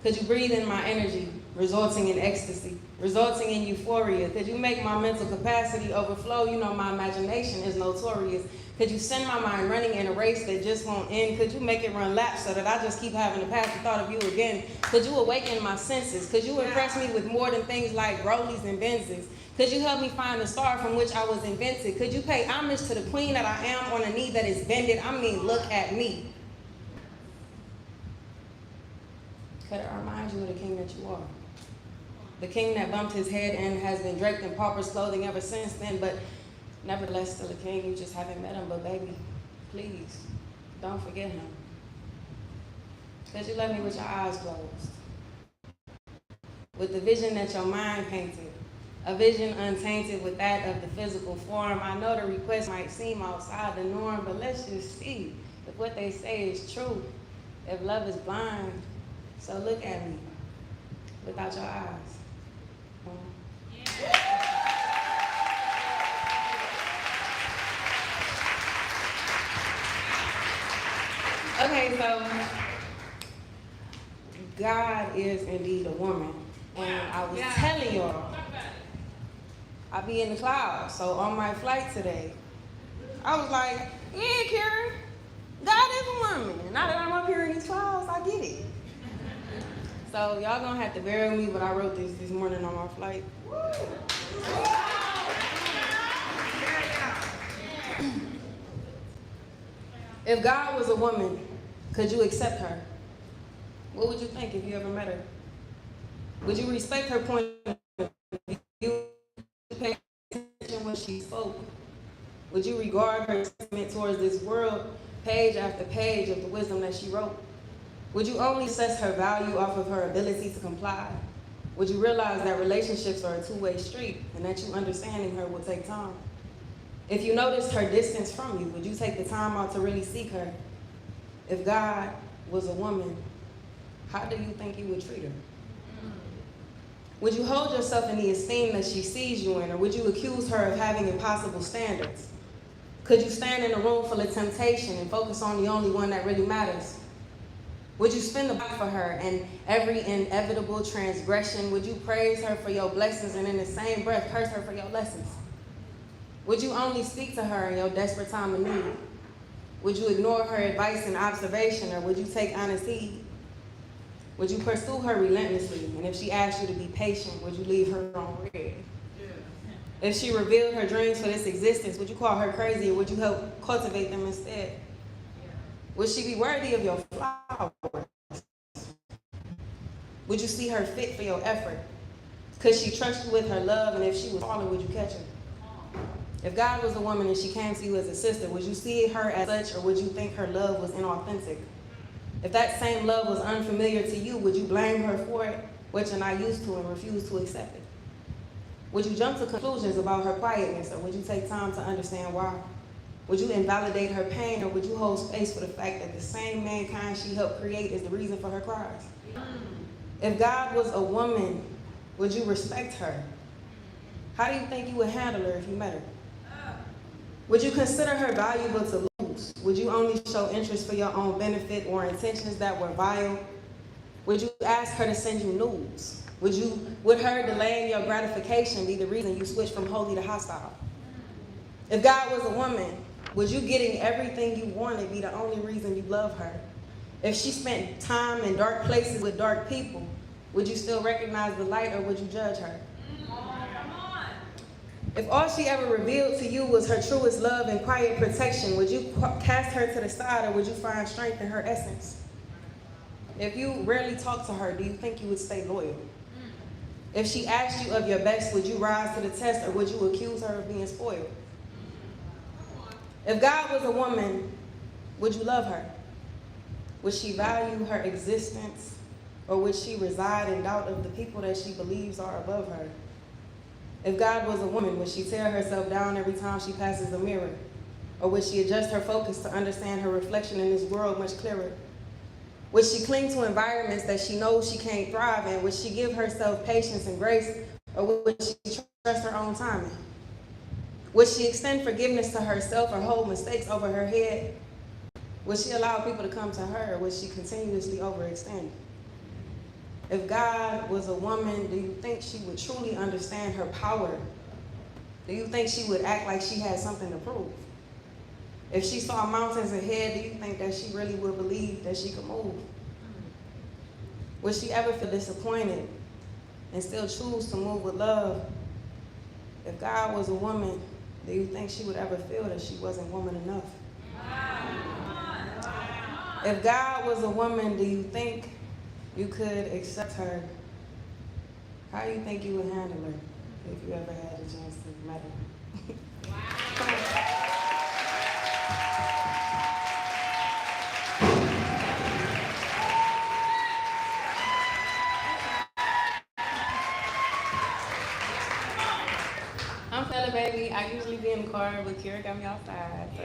E: Could you breathe in my energy, resulting in ecstasy, resulting in euphoria? Could you make my mental capacity overflow? You know my imagination is notorious. Could you send my mind running in a race that just won't end? Could you make it run laps so that I just keep having to pass the thought of you again? Could you awaken my senses? Could you impress me with more than things like Rollies and Benzes? Could you help me find the star from which I was invented? Could you pay homage to the queen that I am on a knee that is bended? I mean, look at me. Could it remind you of the king that you are? The king that bumped his head and has been draped in pauper's clothing ever since then, but nevertheless still a king. You just haven't met him, but baby, please, don't forget him. Could you love me with your eyes closed? With the vision that your mind painted, a vision untainted with that of the physical form. I know the request might seem outside the norm, but let's just see if what they say is true. If love is blind, so look at me without your eyes. Okay, so God is indeed a woman. And I was telling y'all, I be in the clouds. So on my flight today, I was like, yeah, Karen, God is a woman. Now that I'm up here in these clouds, I get it. So y'all gonna have to bear with me, but I wrote this morning on my flight. If God was a woman, could you accept her? What would you think if you ever met her? Would you respect her point of view? Pay attention when she spoke? Would you regard her sentiment towards this world, page after page of the wisdom that she wrote? Would you only assess her value off of her ability to comply? Would you realize that relationships are a two-way street and that you understanding her will take time? If you noticed her distance from you, would you take the time out to really seek her? If God was a woman, how do you think you would treat her? Would you hold yourself in the esteem that she sees you in, or would you accuse her of having impossible standards? Could you stand in a room full of temptation and focus on the only one that really matters? Would you spend the block for her and every inevitable transgression? Would you praise her for your blessings and in the same breath curse her for your lessons? Would you only speak to her in your desperate time of need? Would you ignore her advice and observation, or would you take honest heed? Would you pursue her relentlessly? And if she asked you to be patient, would you leave her on red? If she revealed her dreams for this existence, would you call her crazy, or would you help cultivate them instead? Would she be worthy of your flowers? Would you see her fit for your effort? Could she trust you with her love, and if she was falling, would you catch her? If God was a woman and she came to you as a sister, would you see her as such, or would you think her love was inauthentic? If that same love was unfamiliar to you, would you blame her for it, which you're not used to and refuse to accept it? Would you jump to conclusions about her quietness, or would you take time to understand why? Would you invalidate her pain, or would you hold space for the fact that the same mankind she helped create is the reason for her cries? If God was a woman, would you respect her? How do you think you would handle her if you met her? Would you consider her valuable to lose? Would you only show interest for your own benefit or intentions that were vile? Would you ask her to send you nudes? Would her delaying your gratification be the reason you switched from holy to hostile? If God was a woman, would you getting everything you wanted be the only reason you love her? If she spent time in dark places with dark people, would you still recognize the light, or would you judge her? If all she ever revealed to you was her truest love and quiet protection, would you cast her to the side, or would you find strength in her essence? If you rarely talk to her, do you think you would stay loyal? If she asked you of your best, would you rise to the test, or would you accuse her of being spoiled? If God was a woman, would you love her? Would she value her existence, or would she reside in doubt of the people that she believes are above her? If God was a woman, would she tear herself down every time she passes a mirror? Or would she adjust her focus to understand her reflection in this world much clearer? Would she cling to environments that she knows she can't thrive in? Would she give herself patience and grace, or would she trust her own timing? Would she extend forgiveness to herself or hold mistakes over her head? Would she allow people to come to her, or would she continuously overextend? If God was a woman, do you think she would truly understand her power? Do you think she would act like she had something to prove? If she saw mountains ahead, do you think that she really would believe that she could move? Would she ever feel disappointed and still choose to move with love? If God was a woman, do you think she would ever feel that she wasn't woman enough? If God was a woman, do you think you could accept her? How do you think you would handle her if you ever had a chance to meet her? Come on. I'm Flla, baby. I usually be in the car, but Kira got me outside, so.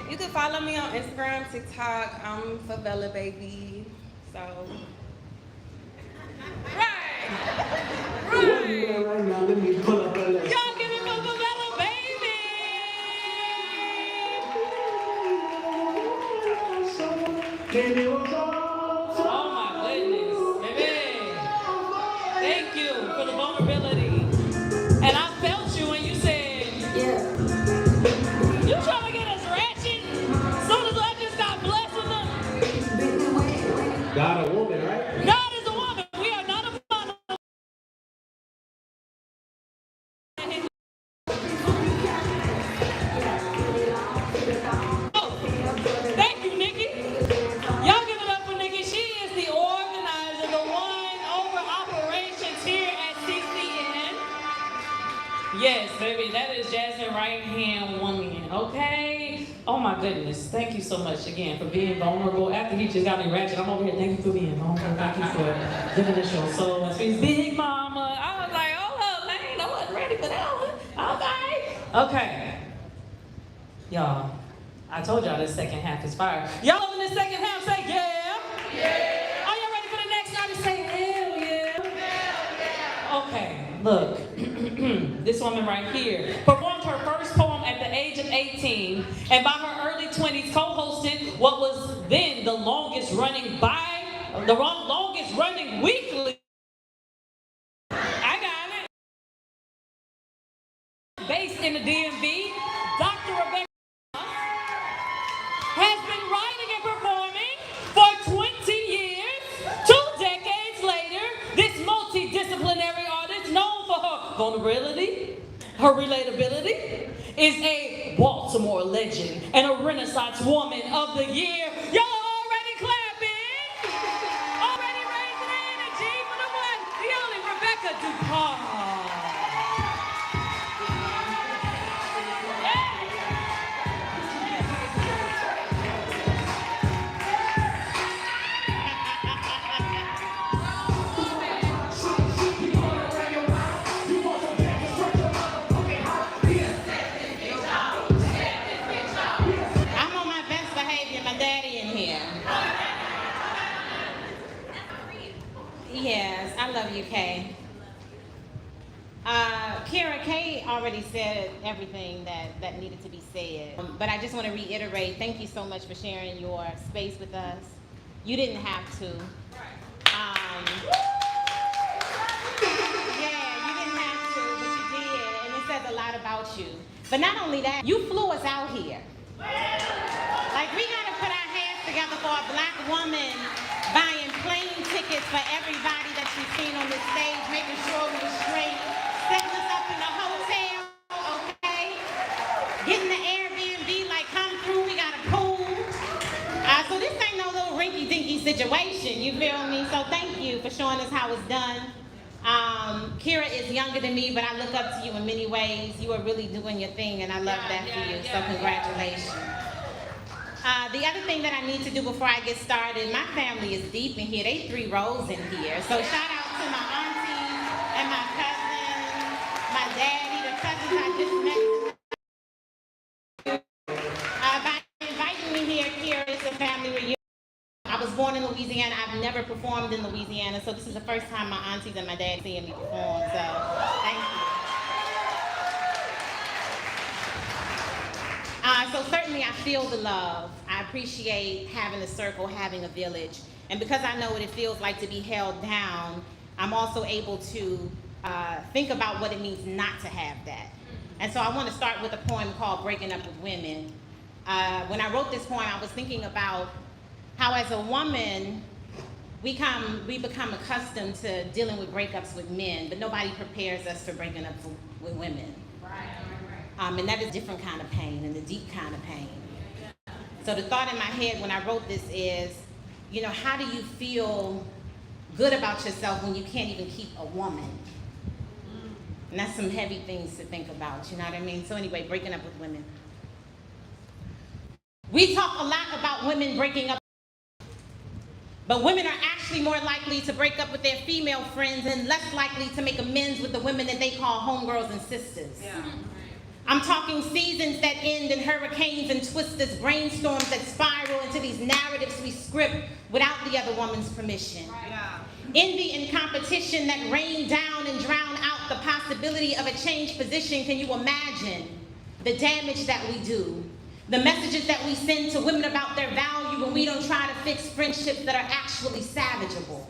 E: You can follow me on Instagram, TikTok. I'm Flla, baby. So. Right.
D: Right now, let me pull up a list.
A: Y'all give it for Flla, baby. Oh my goodness, baby. Thank you for the vulnerability. And I felt you when you said,
C: Yeah.
A: you trying to get us ratchet? Soon as I just got blessed with them.
D: God a woman, right?
A: God is a woman. We are not a man. Oh, thank you, Nikki. Y'all give it up for Nikki. She is the organizer, the one over operations here at CCN. Yes, baby, that is Jasmine right-hand woman, okay? Oh my goodness, thank you so much again for being vulnerable. After he just got me ratchet, I'm over here, thank you for being vulnerable. Thank you for giving us your soul and space. Big mama, I was like, oh, man, I wasn't ready for that one. Okay. Okay. Y'all, I told y'all this second half is fire. Y'all loving this second half, say yeah. Yeah. Are y'all ready for the next artist? Say hell yeah. Hell yeah. Okay, look. This woman right here performed her first poem at the age of 18, and by her early 20s co-hosted what was then the longest running weekly based in the DMV, Dr. Rebecca has been writing and performing for 20 years. 2 decades later, this multidisciplinary artist, known for her vulnerability, her relatability, is a Baltimore legend and a Renaissance Woman of the Year. Y'all already clapping? Already raising the energy for the one, the only Rebecca Dupas.
F: I'm on my best behavior, my daddy in here. Yes, I love you, Kay. Kay already said everything that needed to be said. But I just want to reiterate, thank you so much for sharing your space with us. You didn't have to. Yeah, you didn't have to, but you did, and it says a lot about you. But not only that, you flew us out here. Like, we gotta put our hands together for a black woman buying plane tickets for everybody that you've seen on this stage, making sure we were straight, setting us up in the hotel, okay? Getting the Airbnb, like, come through, we got a pool. So this ain't no little rinky-dinky situation, you feel me? So thank you for showing us how it's done. Kira is younger than me, but I look up to you in many ways. You are really doing your thing, and I love that for you, so congratulations. The other thing that I need to do before I get started, my family is deep in here. They 3 rows in here. So shout out to my aunties and my cousins, my daddy, the cousins I just met. By inviting me here, Kira, it's a family reunion. I was born in Louisiana. I've never performed in Louisiana, so this is the first time my aunties and my dad seeing me perform, so thank you. So certainly I feel the love. I appreciate having a circle, having a village. And because I know what it feels like to be held down, I'm also able to think about what it means not to have that. And so I want to start with a poem called Breaking Up with Women. When I wrote this poem, I was thinking about how as a woman, we become accustomed to dealing with breakups with men, but nobody prepares us for breaking up with women. And that is a different kind of pain and a deep kind of pain. So the thought in my head when I wrote this is, you know, how do you feel good about yourself when you can't even keep a woman? And that's some heavy things to think about, you know what I mean? So anyway, breaking up with women. We talk a lot about women breaking up, but women are actually more likely to break up with their female friends and less likely to make amends with the women that they call homegirls and sisters. Yeah. I'm talking seasons that end in hurricanes and twisters, brainstorms that spiral into these narratives we script without the other woman's permission. Yeah. Envy and competition that rain down and drown out the possibility of a changed position. Can you imagine the damage that we do? The messages that we send to women about their value when we don't try to fix friendships that are actually salvageable.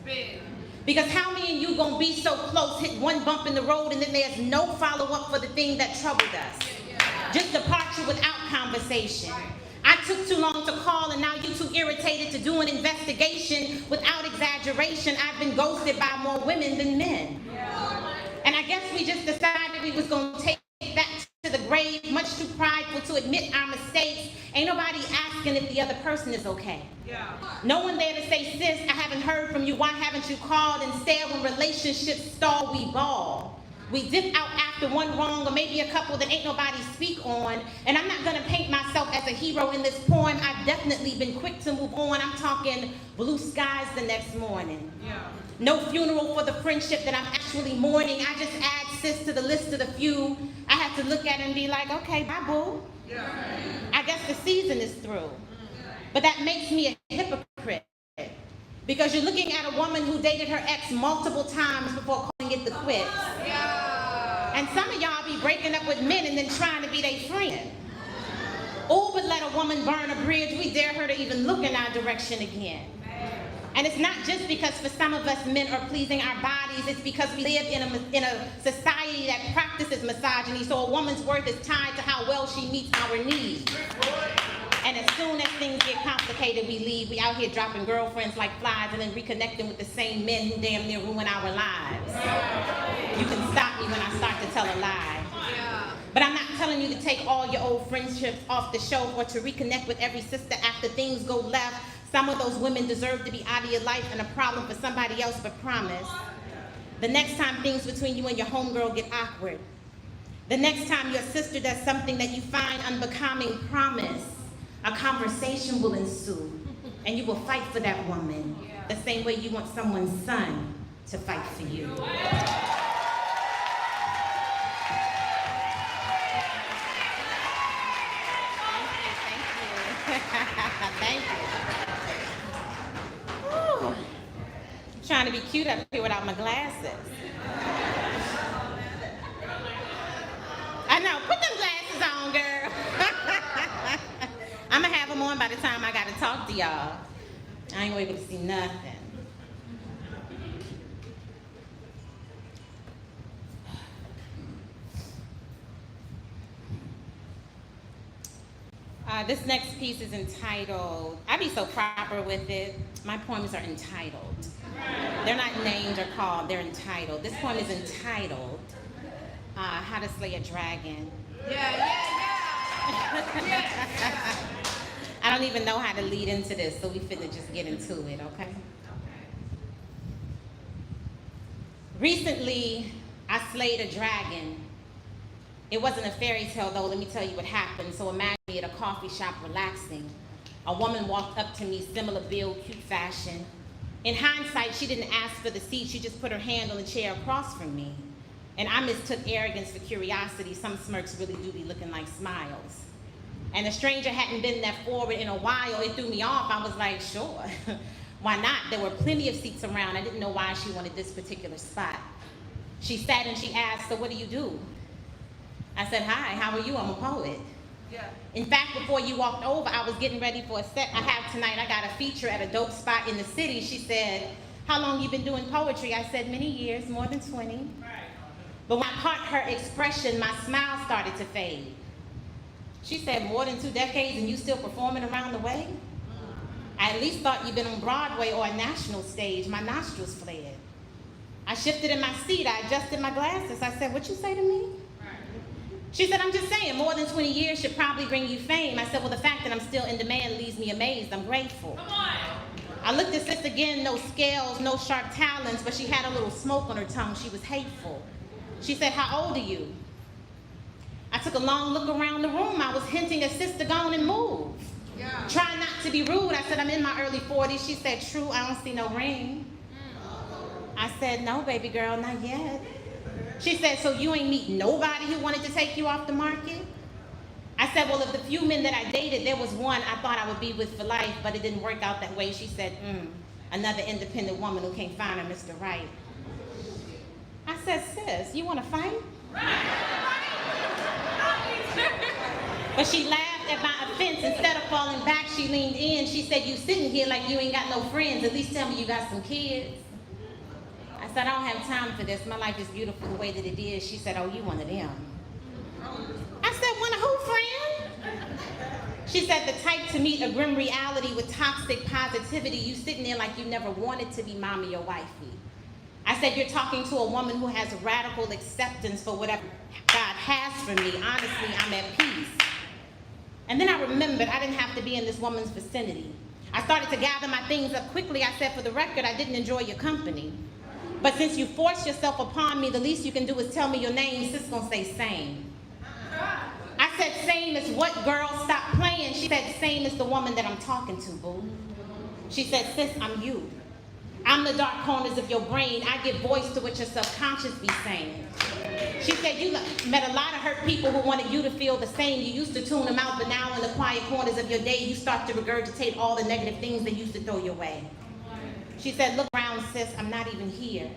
F: Because how many of you gonna be so close, hit one bump in the road, and then there's no follow-up for the thing that troubled us? Just departure without conversation. I took too long to call, and now you're too irritated to do an investigation. Without exaggeration, I've been ghosted by more women than men. And I guess we just decided we was gonna take that to the grave, much too prideful to admit our mistakes. Ain't nobody asking if the other person is okay. Yeah. No one there to say, sis, I haven't heard from you. Why haven't you called? Instead, when relationships stall, we ball. We dip out after one wrong, or maybe a couple that ain't nobody speak on. And I'm not gonna paint myself as a hero in this poem. I've definitely been quick to move on. I'm talking blue skies the next morning. Yeah. No funeral for the friendship that I'm actually mourning. I just add sis to the list of the few. I have to look at it and be like, okay, bye boo. Yeah. I guess the season is through. But that makes me a hypocrite. Because you're looking at a woman who dated her ex multiple times before calling it the quits. Yeah. And some of y'all be breaking up with men and then trying to be their friend. Oh, but let a woman burn a bridge, we dare her to even look in our direction again. And it's not just because for some of us men are pleasing our bodies, it's because we live in a society that practices misogyny, so a woman's worth is tied to how well she meets our needs. And as soon as things get complicated, we leave. We out here dropping girlfriends like flies and then reconnecting with the same men who damn near ruin our lives. You can stop me when I start to tell a lie. But I'm not telling you to take all your old friendships off the shelf or to reconnect with every sister after things go left. Some of those women deserve to be out of your life and a problem for somebody else, but promise, the next time things between you and your homegirl get awkward, the next time your sister does something that you find unbecoming, promise, a conversation will ensue, and you will fight for that woman the same way you want someone's son to fight for you. Thank you. Whew. I'm trying to be cute up here without my glasses. I know, put them glasses on, girl. I'm gonna have them on by the time I gotta talk to y'all. I ain't able to see nothing. This next piece is entitled, I be so proper with it, my poems are entitled. They're not named or called, they're entitled. This poem is entitled, How to Slay a Dragon. I don't even know how to lead into this, so we finna just get into it, okay? Recently, I slayed a dragon. It wasn't a fairy tale though, let me tell you what happened. So imagine me at a coffee shop relaxing. A woman walked up to me, similar build, cute fashion. In hindsight, she didn't ask for the seat, she just put her hand on the chair across from me. And I mistook arrogance for curiosity. Some smirks really do be looking like smiles. And the stranger hadn't been that forward in a while, it threw me off. I was like, sure, why not? There were plenty of seats around. I didn't know why she wanted this particular spot. She sat and she asked, so what do you do? I said, hi, how are you? I'm a poet. In fact, before you walked over, I was getting ready for a set I have tonight. I got a feature at a dope spot in the city. She said, how long you been doing poetry? I said, many years, more than 20. But when I caught her expression, my smile started to fade. She said, more than 2 decades and you still performing around the way? I at least thought you'd been on Broadway or a national stage. My nostrils flared. I shifted in my seat. I adjusted my glasses. I said, what you say to me? She said, I'm just saying, more than 20 years should probably bring you fame. I said, well, the fact that I'm still in demand leaves me amazed. I'm grateful. Come on. I looked at sis again, no scales, no sharp talons, but she had a little smoke on her tongue. She was hateful. She said, how old are you? I took a long look around the room. I was hinting at sis to go on and move. Try not to be rude. I said, I'm in my early 40s. She said, true, I don't see no ring. I said, no, baby girl, not yet. She said, so you ain't meet nobody who wanted to take you off the market? I said, well, of the few men that I dated, there was one I thought I would be with for life, but it didn't work out that way. She said, another independent woman who can't find her Mr. Right. I said, sis, you want to fight? But she laughed at my offense. Instead of falling back, she leaned in. She said, you sitting here like you ain't got no friends. At least tell me you got some kids. I said, I don't have time for this. My life is beautiful the way that it is. She said, oh, you one of them. I said, one of who, friend? She said, the type to meet a grim reality with toxic positivity. You sitting there like you never wanted to be mommy or wifey. I said, you're talking to a woman who has radical acceptance for whatever God has for me. Honestly, I'm at peace. And then I remembered I didn't have to be in this woman's vicinity. I started to gather my things up quickly. I said, for the record, I didn't enjoy your company. But since you forced yourself upon me, the least you can do is tell me your name. Sis gonna say same. I said, same as what, girl? Stop playing. She said, same as the woman that I'm talking to, boo. She said, sis, I'm you. I'm the dark corners of your brain. I give voice to what your subconscious be saying. She said, you met a lot of hurt people who wanted you to feel the same. You used to tune them out, but now in the quiet corners of your day, you start to regurgitate all the negative things they used to throw your way. She said, look around, sis, I'm not even here.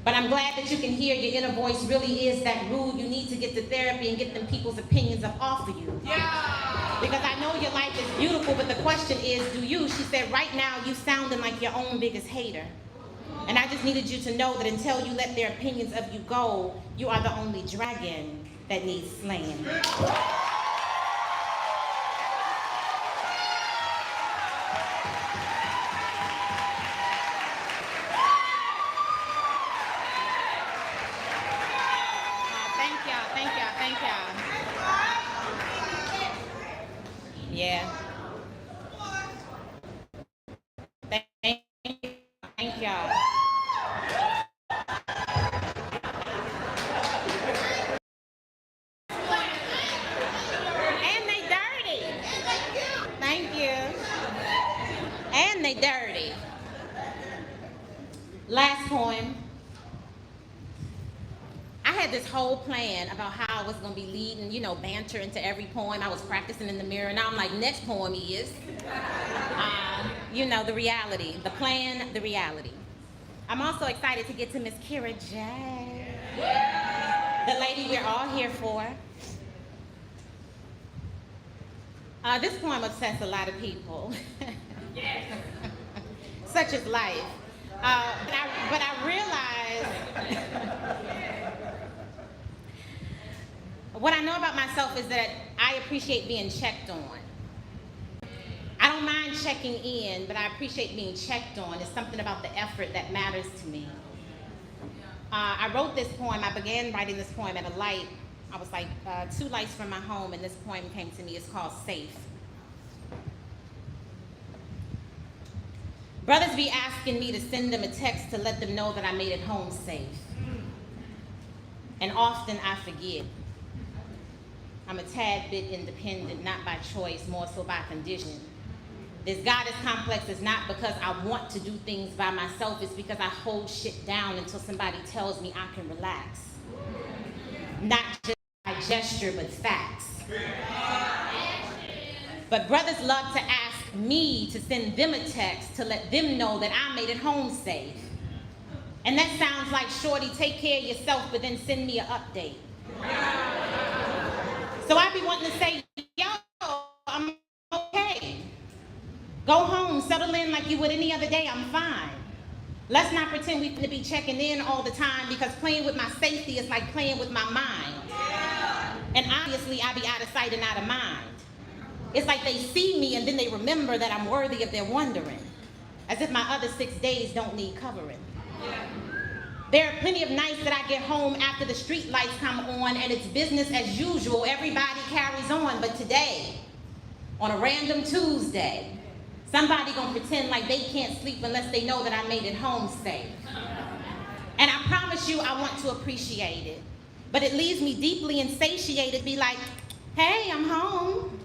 F: But I'm glad that you can hear your inner voice really is that rude. You need to get to therapy and get them people's opinions up off of you. Yeah. Because I know your life is beautiful, but the question is, do you? She said, right now you sounding like your own biggest hater. And I just needed you to know that until you let their opinions of you go, you are the only dragon that needs slaying. Thank y'all. Yeah. Thank y'all. And they dirty. Thank you. And they dirty. Last poem. I had this whole plan about how I was going to be leading, you know, banter into every poem. I was practicing in the mirror. Now I'm like, next poem is, you know, the reality. The plan, the reality. I'm also excited to get to Miss Kira J. The lady we're all here for. This poem upsets a lot of people. Such is life. But I realized what I know about myself is that I appreciate being checked on. I don't mind checking in, but I appreciate being checked on. It's something about the effort that matters to me. I wrote this poem. I began writing this poem at a light. I was like 2 lights from my home, and this poem came to me. It's called Safe. Brothers be asking me to send them a text to let them know that I made it home safe. And often I forget. I'm a tad bit independent, not by choice, more so by condition. This goddess complex is not because I want to do things by myself, it's because I hold shit down until somebody tells me I can relax. Not just by gesture, but facts. But brothers love to ask me to send them a text to let them know that I made it home safe. And that sounds like, shorty, take care of yourself, but then send me an update. So I be wanting to say, yo, I'm okay. Go home, settle in like you would any other day, I'm fine. Let's not pretend we need to be checking in all the time, because playing with my safety is like playing with my mind. And obviously I be out of sight and out of mind. It's like they see me and then they remember that I'm worthy of their wondering. As if my other 6 days don't need covering. There are plenty of nights that I get home after the street lights come on and it's business as usual, everybody carries on. But today, on a random Tuesday, somebody gonna pretend like they can't sleep unless they know that I made it home safe. And I promise you I want to appreciate it. But it leaves me deeply insatiated, be like, hey, I'm home.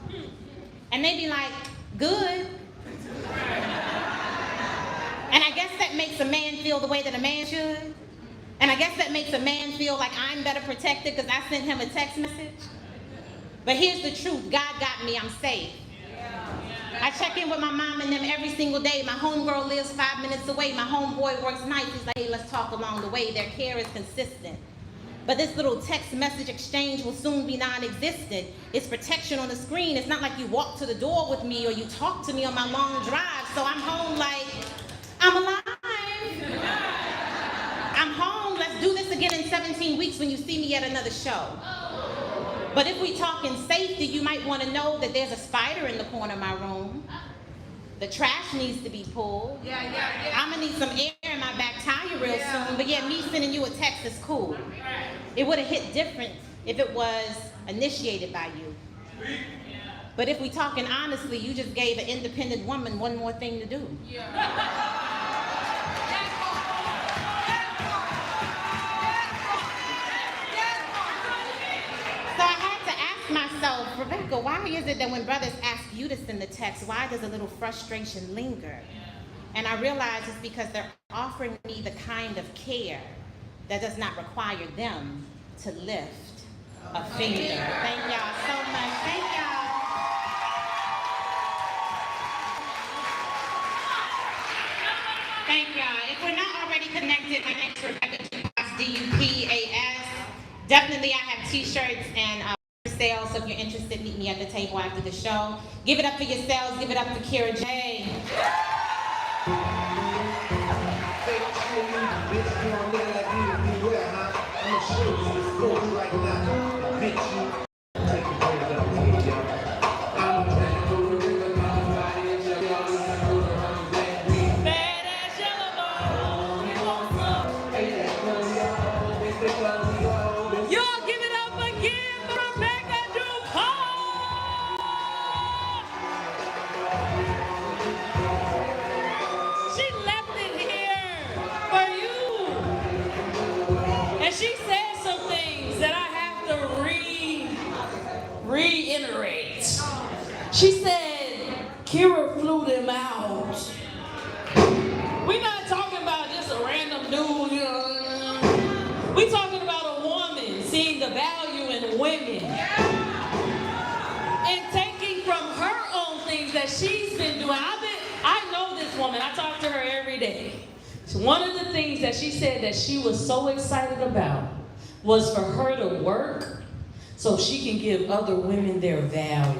F: And they be like, good. And I guess that makes a man feel the way that a man should. And I guess that makes a man feel like I'm better protected because I sent him a text message. But here's the truth, God got me, I'm safe. I check in with my mom and them every single day. My homegirl lives 5 minutes away. My homeboy works nights. He's like, hey, let's talk along the way. Their care is consistent. But this little text message exchange will soon be non-existent. It's protection on the screen. It's not like you walk to the door with me or you talk to me on my long drive. So I'm home like, I'm alive. I'm home. Let's do this again in 17 weeks when you see me at another show. But if we talk in safety, you might want to know that there's a spider in the corner of my room. The trash needs to be pulled. I'm going to need some air in my back tire real soon. But yeah, me sending you a text is cool. It would have hit different if it was initiated by you. But if we talking honestly, you just gave an independent woman one more thing to do. So I had to ask myself, Rebecca, why is it that when brothers ask you to send the text, why does a little frustration linger? And I realized it's because they're offering me the kind of care that does not require them to lift a finger. Thank y'all so much. Thank y'all. Thank y'all. If we're not already connected, my name's Rebecca Dupas. Dupas. Definitely, I have t-shirts and for sale, so if you're interested, meet me at the table after the show. Give it up for yourselves. Give it up for Kira J.
A: Y'all give it up again for Rebecca Dupas! She left it here for you. And she said some things that I have to reiterate. She said, Kira flew them out. We're not talking about just a random dude, you know. We're talking about a woman seeing the value in women and taking from her own things that she's been doing. I know this woman. I talk to her every day. So one of the things that she said that she was so excited about was for her to work so she can give other women their value.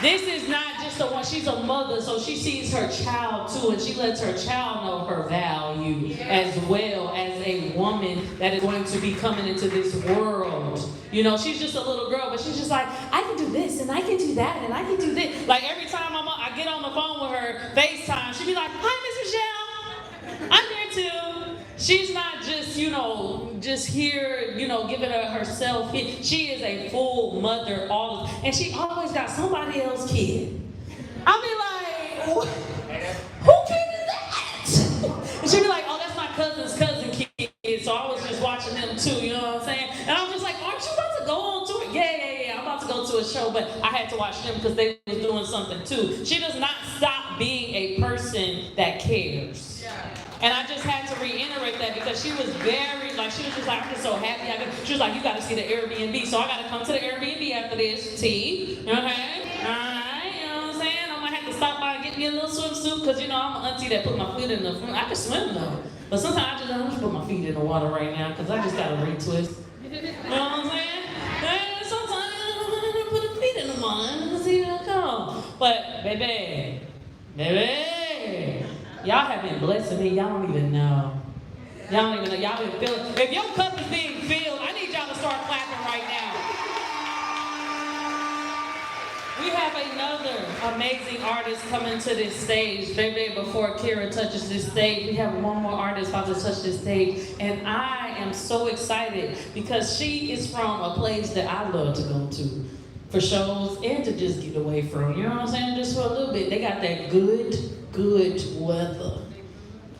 A: This is not just a one, she's a mother, so she sees her child too, and she lets her child know her value as well as a woman that is going to be coming into this world. You know, she's just a little girl, but she's just like, I can do this, and I can do that, and I can do this. Like every time I get on the phone with her, FaceTime, she'll be like, hi, Miss Michelle, I'm here too. She's not just, you know, just here, you know, giving her herself. She is a full mother, and she always got somebody else's kid. I'll be like, who kid is that? And she'll be like, oh, that's my cousin's cousin kid. So I was just watching them too, you know what I'm saying? And I was just like, aren't you about to go on tour? Yeah, I'm about to go to a show, but I had to watch them because they was doing something too. She does not stop being a person that cares. And I just had to reiterate that because she was very, like, she was just like, I'm just so happy. She was like, you got to see the Airbnb. So I got to come to the Airbnb after this, T. Okay? All right, you know what I'm saying? I'm going to have to stop by and get me a little swimsuit because, you know, I'm an auntie that put my feet in the swim. I can swim, though. But sometimes I just put my feet in the water right now because I just got to retwist. You know what I'm saying? And sometimes I put the feet in the water and see how it go. But, baby. Y'all have been blessing me. Y'all don't even know. Y'all don't even know. Y'all been feeling. If your cup is being filled, I need y'all to start clapping right now. We have another amazing artist coming to this stage. Baby, before Kira touches this stage, we have one more artist about to touch this stage. And I am so excited because she is from a place that I love to go to for shows and to just get away from. You know what I'm saying? Just for a little bit. They got that good weather.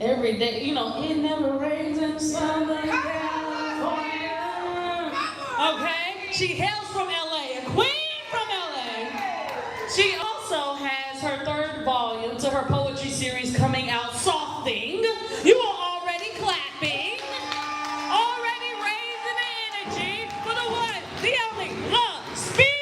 A: Every day, you know, it never rains in Southern California. Okay? She hails from LA, a queen from LA. She also has her third volume to her poetry series coming out, Softing. You are already clapping, already raising the energy for the one, the only, love, speed.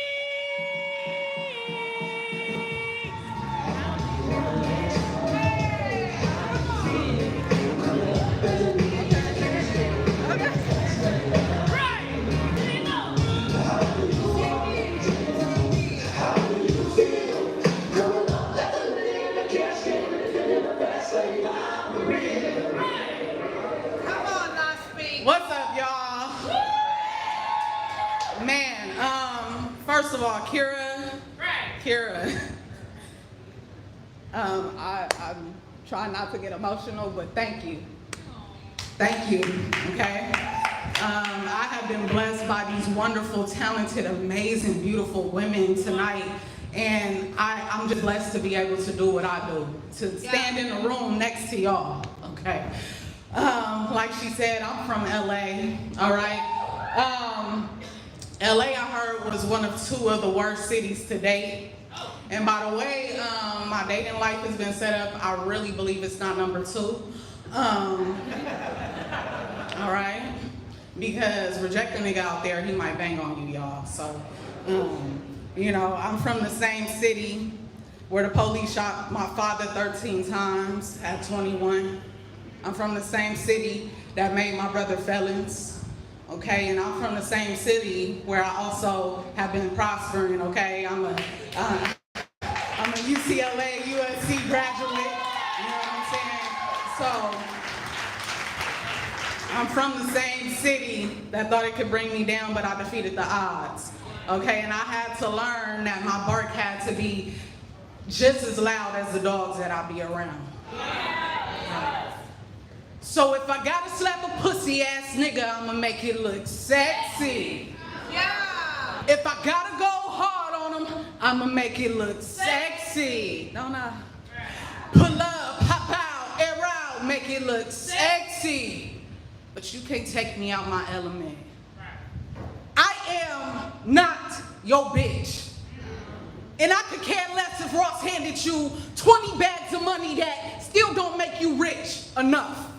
G: What's up, y'all? Man, first of all, Kira. I'm trying not to get emotional, but thank you. Thank you, okay? I have been blessed by these wonderful, talented, amazing, beautiful women tonight, and I'm just blessed to be able to do what I do, to stand in the room next to y'all, okay? Like she said, I'm from LA, all right? LA, I heard, was one of 2 of the worst cities to date. And by the way, my dating life has been set up, I really believe it's not number 2. All right? Because reject a nigga out there, he might bang on you, y'all. So, you know, I'm from the same city. where the police shot my father 13 times at 21. I'm from the same city that made my brother felons, okay? And I'm from the same city where I also have been prospering, okay? I'm a UCLA, USC graduate, you know what I'm saying? So, I'm from the same city that thought it could bring me down, but I defeated the odds, okay? And I had to learn that my bark had to be just as loud as the dogs that I be around. So if I gotta slap a pussy ass nigga, I'ma make it look sexy. Yeah. If I gotta go hard on him, I'ma make it look sexy. Don't I? Pull up, pop out, air out, make it look sexy. But you can't take me out my element. I am not your bitch. And I could care less if Ross handed you 20 bags of money that still don't make you rich enough.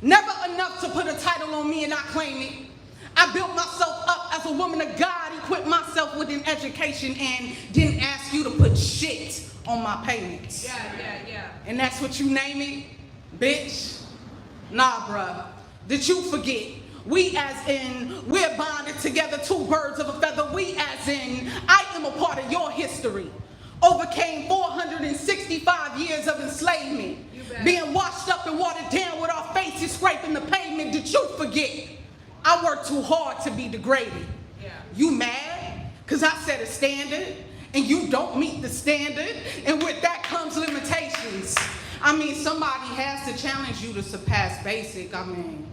G: Never enough to put a title on me and not claim it. I built myself up as a woman of God, equipped myself with an education, and didn't ask you to put shit on my payments. Yeah. And that's what you name it, bitch? Nah, bruh. Did you forget? We as in, we're bonded together, two birds of a feather. We as in, I am a part of your history. Overcame 465 years of enslavement. Being washed up and watered down with our faces scraping the pavement. Did you forget? I worked too hard to be degraded. Yeah. You mad? Because I set a standard and you don't meet the standard. And with that comes limitations. I mean, somebody has to challenge you to surpass basic. I mean,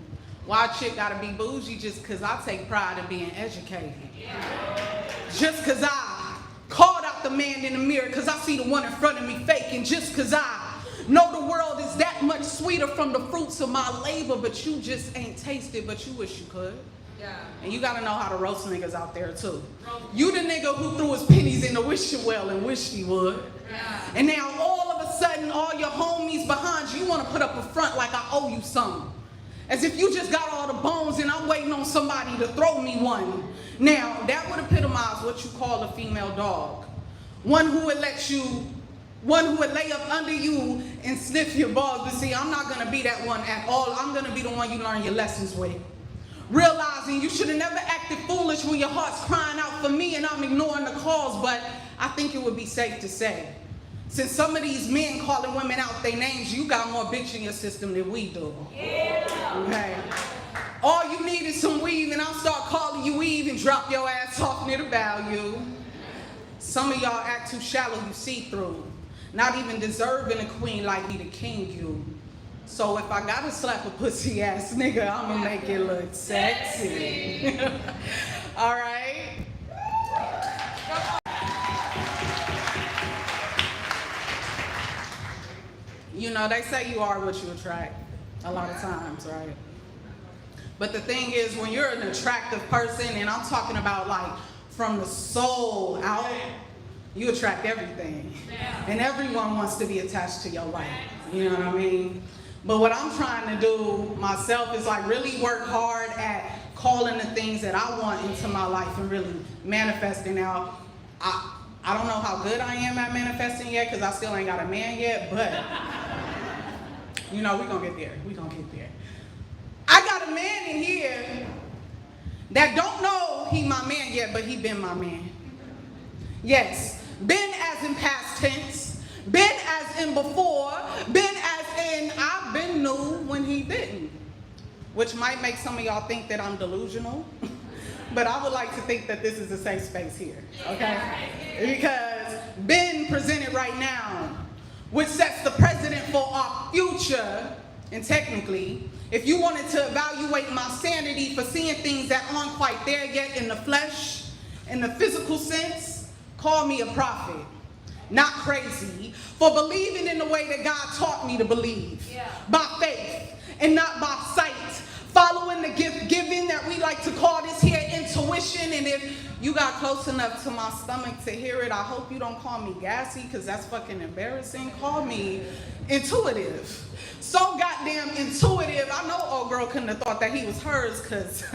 G: why a chick gotta be bougie just because I take pride in being educated? Yeah. Just because I called out the man in the mirror because I see the one in front of me faking. Just because I know the world is that much sweeter from the fruits of my labor, but you just ain't tasted, but you wish you could. Yeah. And you gotta know how to roast niggas out there too. You the nigga who threw his pennies in the wishing well and wished he would. Yeah. And now all of a sudden, all your homies behind you wanna put up a front like I owe you something. As if you just got all the bones and I'm waiting on somebody to throw me one. Now, that would epitomize what you call a female dog. One who would lay up under you and sniff your balls. But see, I'm not gonna be that one at all. I'm gonna be the one you learn your lessons with. Realizing you should have never acted foolish when your heart's crying out for me and I'm ignoring the calls, but I think it would be safe to say, since some of these men calling women out their names, you got more bitch in your system than we do. Yeah. Okay. All you need is some weave and I'll start calling you Eve and drop your ass off near the value. Some of y'all act too shallow, you see through. Not even deserving a queen like me to king you. So if I gotta slap a pussy ass nigga, I'ma make it look sexy. All right? You know, they say you are what you attract a lot of times, right? But the thing is, when you're an attractive person, and I'm talking about like from the soul out, you attract everything. And everyone wants to be attached to your life. You know what I mean? But what I'm trying to do myself is like really work hard at calling the things that I want into my life and really manifesting. Now, I don't know how good I am at manifesting yet because I still ain't got a man yet, but you know, we're gonna get there. We're gonna get there. I got a man in here that don't know he my man yet, but he been my man. Yes, been as in past tense, been as in before, been as in I've been new when he didn't. Which might make some of y'all think that I'm delusional. But I would like to think that this is a safe space here, okay? Because been presented right now, which sets the precedent for our future, and technically, if you wanted to evaluate my sanity for seeing things that aren't quite there yet in the flesh, in the physical sense, call me a prophet. Not crazy, for believing in the way that God taught me to believe. Yeah. By faith and not by sight. Following the gift giving that we like to call this here intuition. And if you got close enough to my stomach to hear it, I hope you don't call me gassy because that's fucking embarrassing. Call me intuitive. So goddamn intuitive. I know old girl couldn't have thought that he was hers because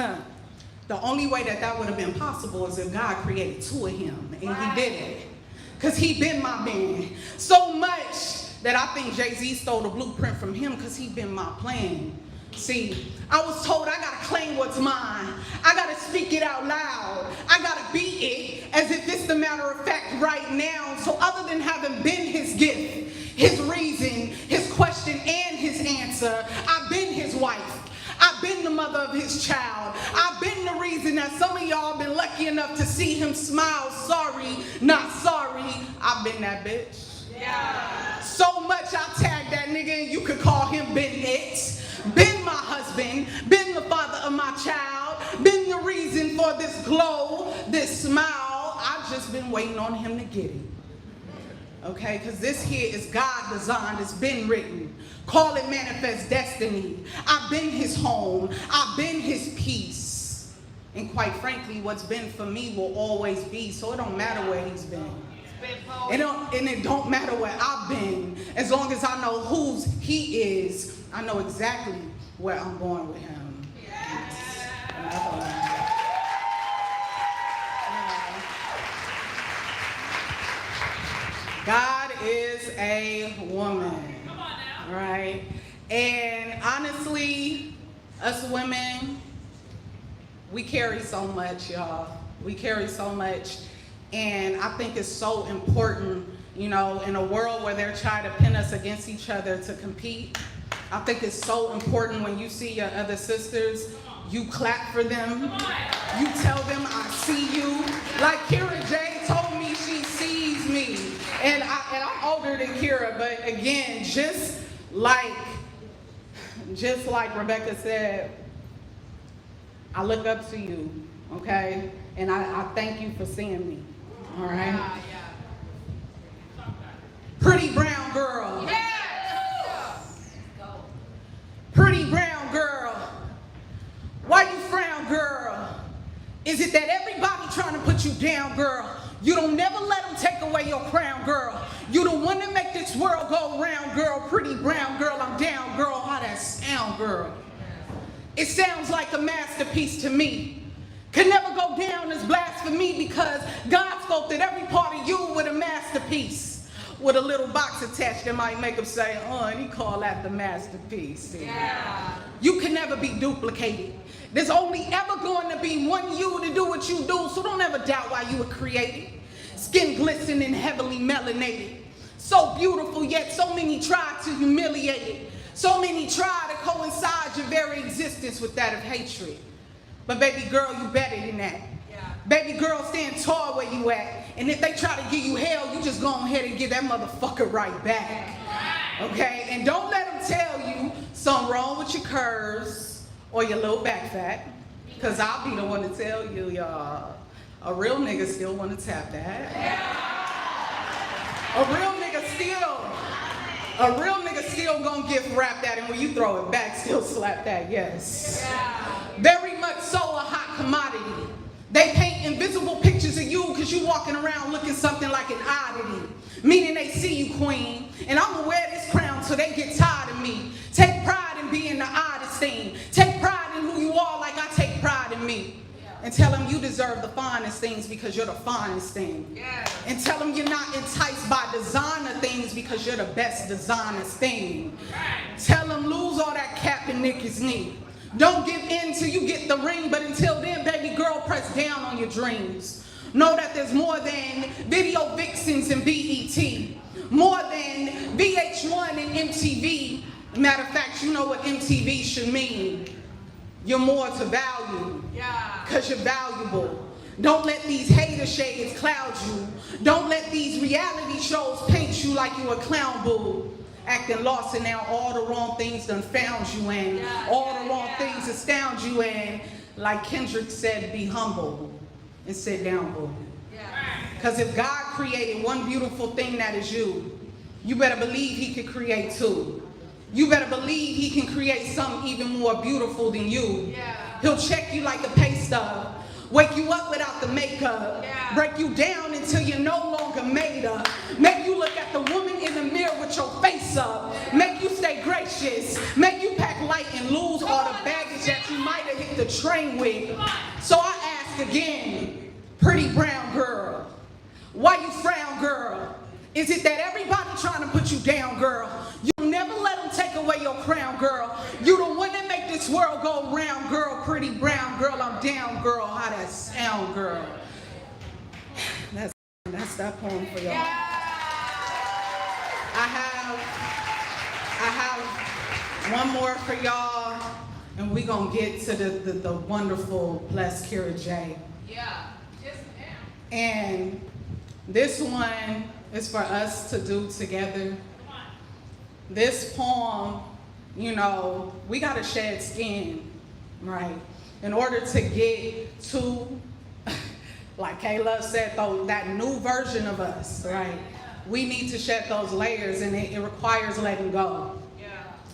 G: the only way that that would have been possible is if God created two of him and he did it. because he been my man. So much that I think Jay-Z stole the blueprint from him because he been my plan. See, I was told I gotta claim what's mine. I gotta speak it out loud. I gotta be it as if it's the matter of fact right now. So other than having been his gift, his reason, his question, and his answer, I've been his wife. I've been the mother of his child. I've been the reason that some of y'all been lucky enough to see him smile. Sorry, not sorry. I've been that bitch. Yeah. So much I tagged that nigga and you could call him been it. Been my husband, been the father of my child, been the reason for this glow, this smile. I've just been waiting on him to get it. Okay, because this here is God designed, it's been written. Call it manifest destiny. I've been his home, I've been his peace. And quite frankly, what's been for me will always be, so it don't matter where he's been. It don't matter where I've been. As long as I know whose he is, I know exactly where I'm going with him. God is a woman. Come on now. Right? And honestly, us women, we carry so much, y'all. We carry so much. And I think it's so important, you know, in a world where they're trying to pin us against each other to compete. I think it's so important when you see your other sisters, you clap for them. You tell them, I see you. Like Kira J told me she sees me. And I'm older than Kira, but again, just like Rebecca said, I look up to you, okay? And I thank you for seeing me, all right? Yeah. Pretty brown girl. Yeah. Pretty brown girl. Why you frown, girl? Is it that everybody trying to put you down, girl? You don't never let them take away your crown, girl. You the one that make this world go round, girl. Pretty brown girl, I'm down, girl. How that sound, girl? It sounds like a masterpiece to me. Could never go down as blasphemy because God sculpted every part of you with a masterpiece. With a little box attached that might make them say, oh, and he call that the masterpiece. Yeah. You can never be duplicated. There's only ever going to be one you to do what you do, so don't ever doubt why you were created. Skin glistening, heavily melanated. So beautiful, yet so many try to humiliate it. So many try to coincide your very existence with that of hatred. But baby girl, you better than that. Baby girl, stand tall where you at. And if they try to give you hell, you just go ahead and give that motherfucker right back. Okay? And don't let them tell you something wrong with your curves or your little back fat. Because I'll be the one to tell you, y'all. A real nigga still want to tap that. A real nigga still gonna gift wrap that, and when you throw it back, still slap that, yes. Very much so a hot commodity. They paint invisible pictures of you because you walking around looking something like an oddity. Meaning they see you, queen, and I'm gonna wear this crown till they get tired of me. Take pride in being the oddest thing. Take pride in who you are like I take pride in me. And tell them you deserve the finest things because you're the finest thing. And tell them you're not enticed by designer things because you're the best designer's thing. Tell them lose all that cap and niggas knee. Don't give in till you get the ring, but until then, baby girl, press down on your dreams. Know that there's more than video vixens and BET. More than VH1 and MTV. Matter of fact, you know what MTV should mean. You're more to value. Because you're valuable. Don't let these hater shades cloud you. Don't let these reality shows paint you like you a clown boo. Acting lost and now all the wrong things done found you in. All the wrong things astound you in. Like Kendrick said, be humble and sit down, boo. Because if God created one beautiful thing that is you, you better believe he could create two. You better believe he can create something even more beautiful than you. He'll check you like a pay stub. Wake you up without the makeup. Break you down until you're no longer made up. Make you look at the woman in the mirror with your face up. Make you stay gracious. Make you pack light and lose all the baggage that you might have hit the train with. So I ask again, pretty brown girl, why you frown, girl? Is it that everybody trying to put you down, girl? You never let them take away your crown, girl. You the one that make this world go round, girl. Pretty brown girl, I'm down, girl. How that sound, girl? That's that poem for y'all. I have one more for y'all, and we gonna get to the wonderful blessed Kira J.
E: Yeah, just now.
G: And this one is for us to do together. This poem, you know, we gotta shed skin, right? In order to get to, like Kayla said, though, that new version of us, right? We need to shed those layers, and it requires letting go. Yeah.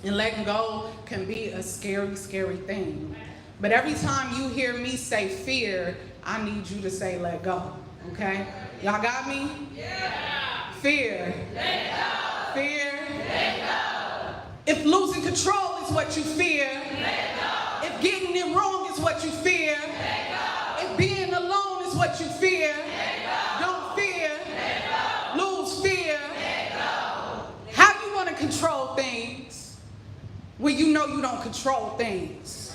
G: And letting go can be a scary, scary thing. But every time you hear me say fear, I need you to say let go, okay? Y'all got me? Yeah. Fear. Let go. Fear. Let go. If losing control is what you fear, let go. If getting it wrong is what you fear, let go. If being alone is what you fear, let go. Don't fear. Let go. Lose fear. Let go. How you want to control things when you know you don't control things?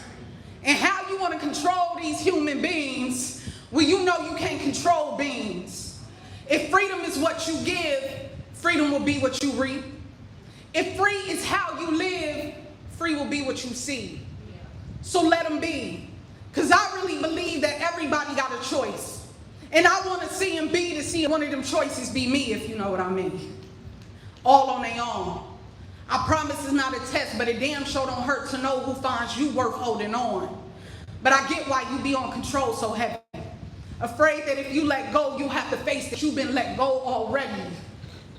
G: And how you want to control these human beings when you know you can't control beings? If freedom is what you give, freedom will be what you reap. If free is how you live, free will be what you see. So let them be. Because I really believe that everybody got a choice. And I want to see and be to see one of them choices be me, if you know what I mean. All on their own. I promise it's not a test, but it damn sure don't hurt to know who finds you worth holding on. But I get why you be on control so heavy. Afraid that if you let go, you have to face that you've been let go already.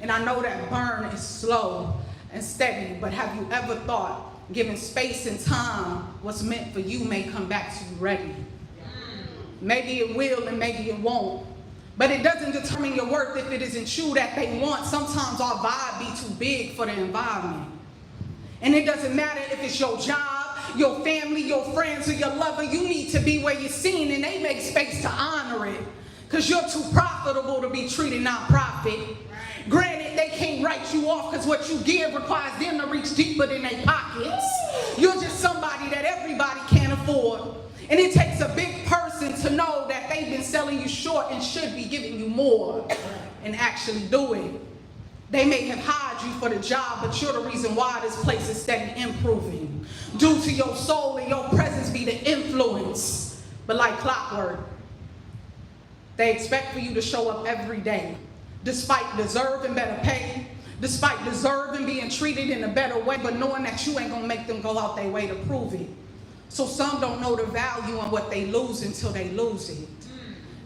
G: And I know that burn is slow and steady, but have you ever thought giving space and time what's meant for you may come back to you ready? Maybe it will and maybe it won't. But it doesn't determine your worth if it isn't you that they want. Sometimes our vibe be too big for the environment. And it doesn't matter if it's your job, your family, your friends, or your lover, you need to be where you're seen, and they make space to honor it. Because you're too profitable to be treated non-profit. Granted, they can't write you off because what you give requires them to reach deeper than their pockets. You're just somebody that everybody can't afford. And it takes a big person to know that they've been selling you short and should be giving you more and actually do it. They may have hired you for the job, but you're the reason why this place is steady improving. Due to your soul and your presence be the influence. But like clockwork, they expect for you to show up every day, despite deserving better pay, despite deserving being treated in a better way, but knowing that you ain't gonna make them go out their way to prove it. So some don't know the value in what they lose until they lose it.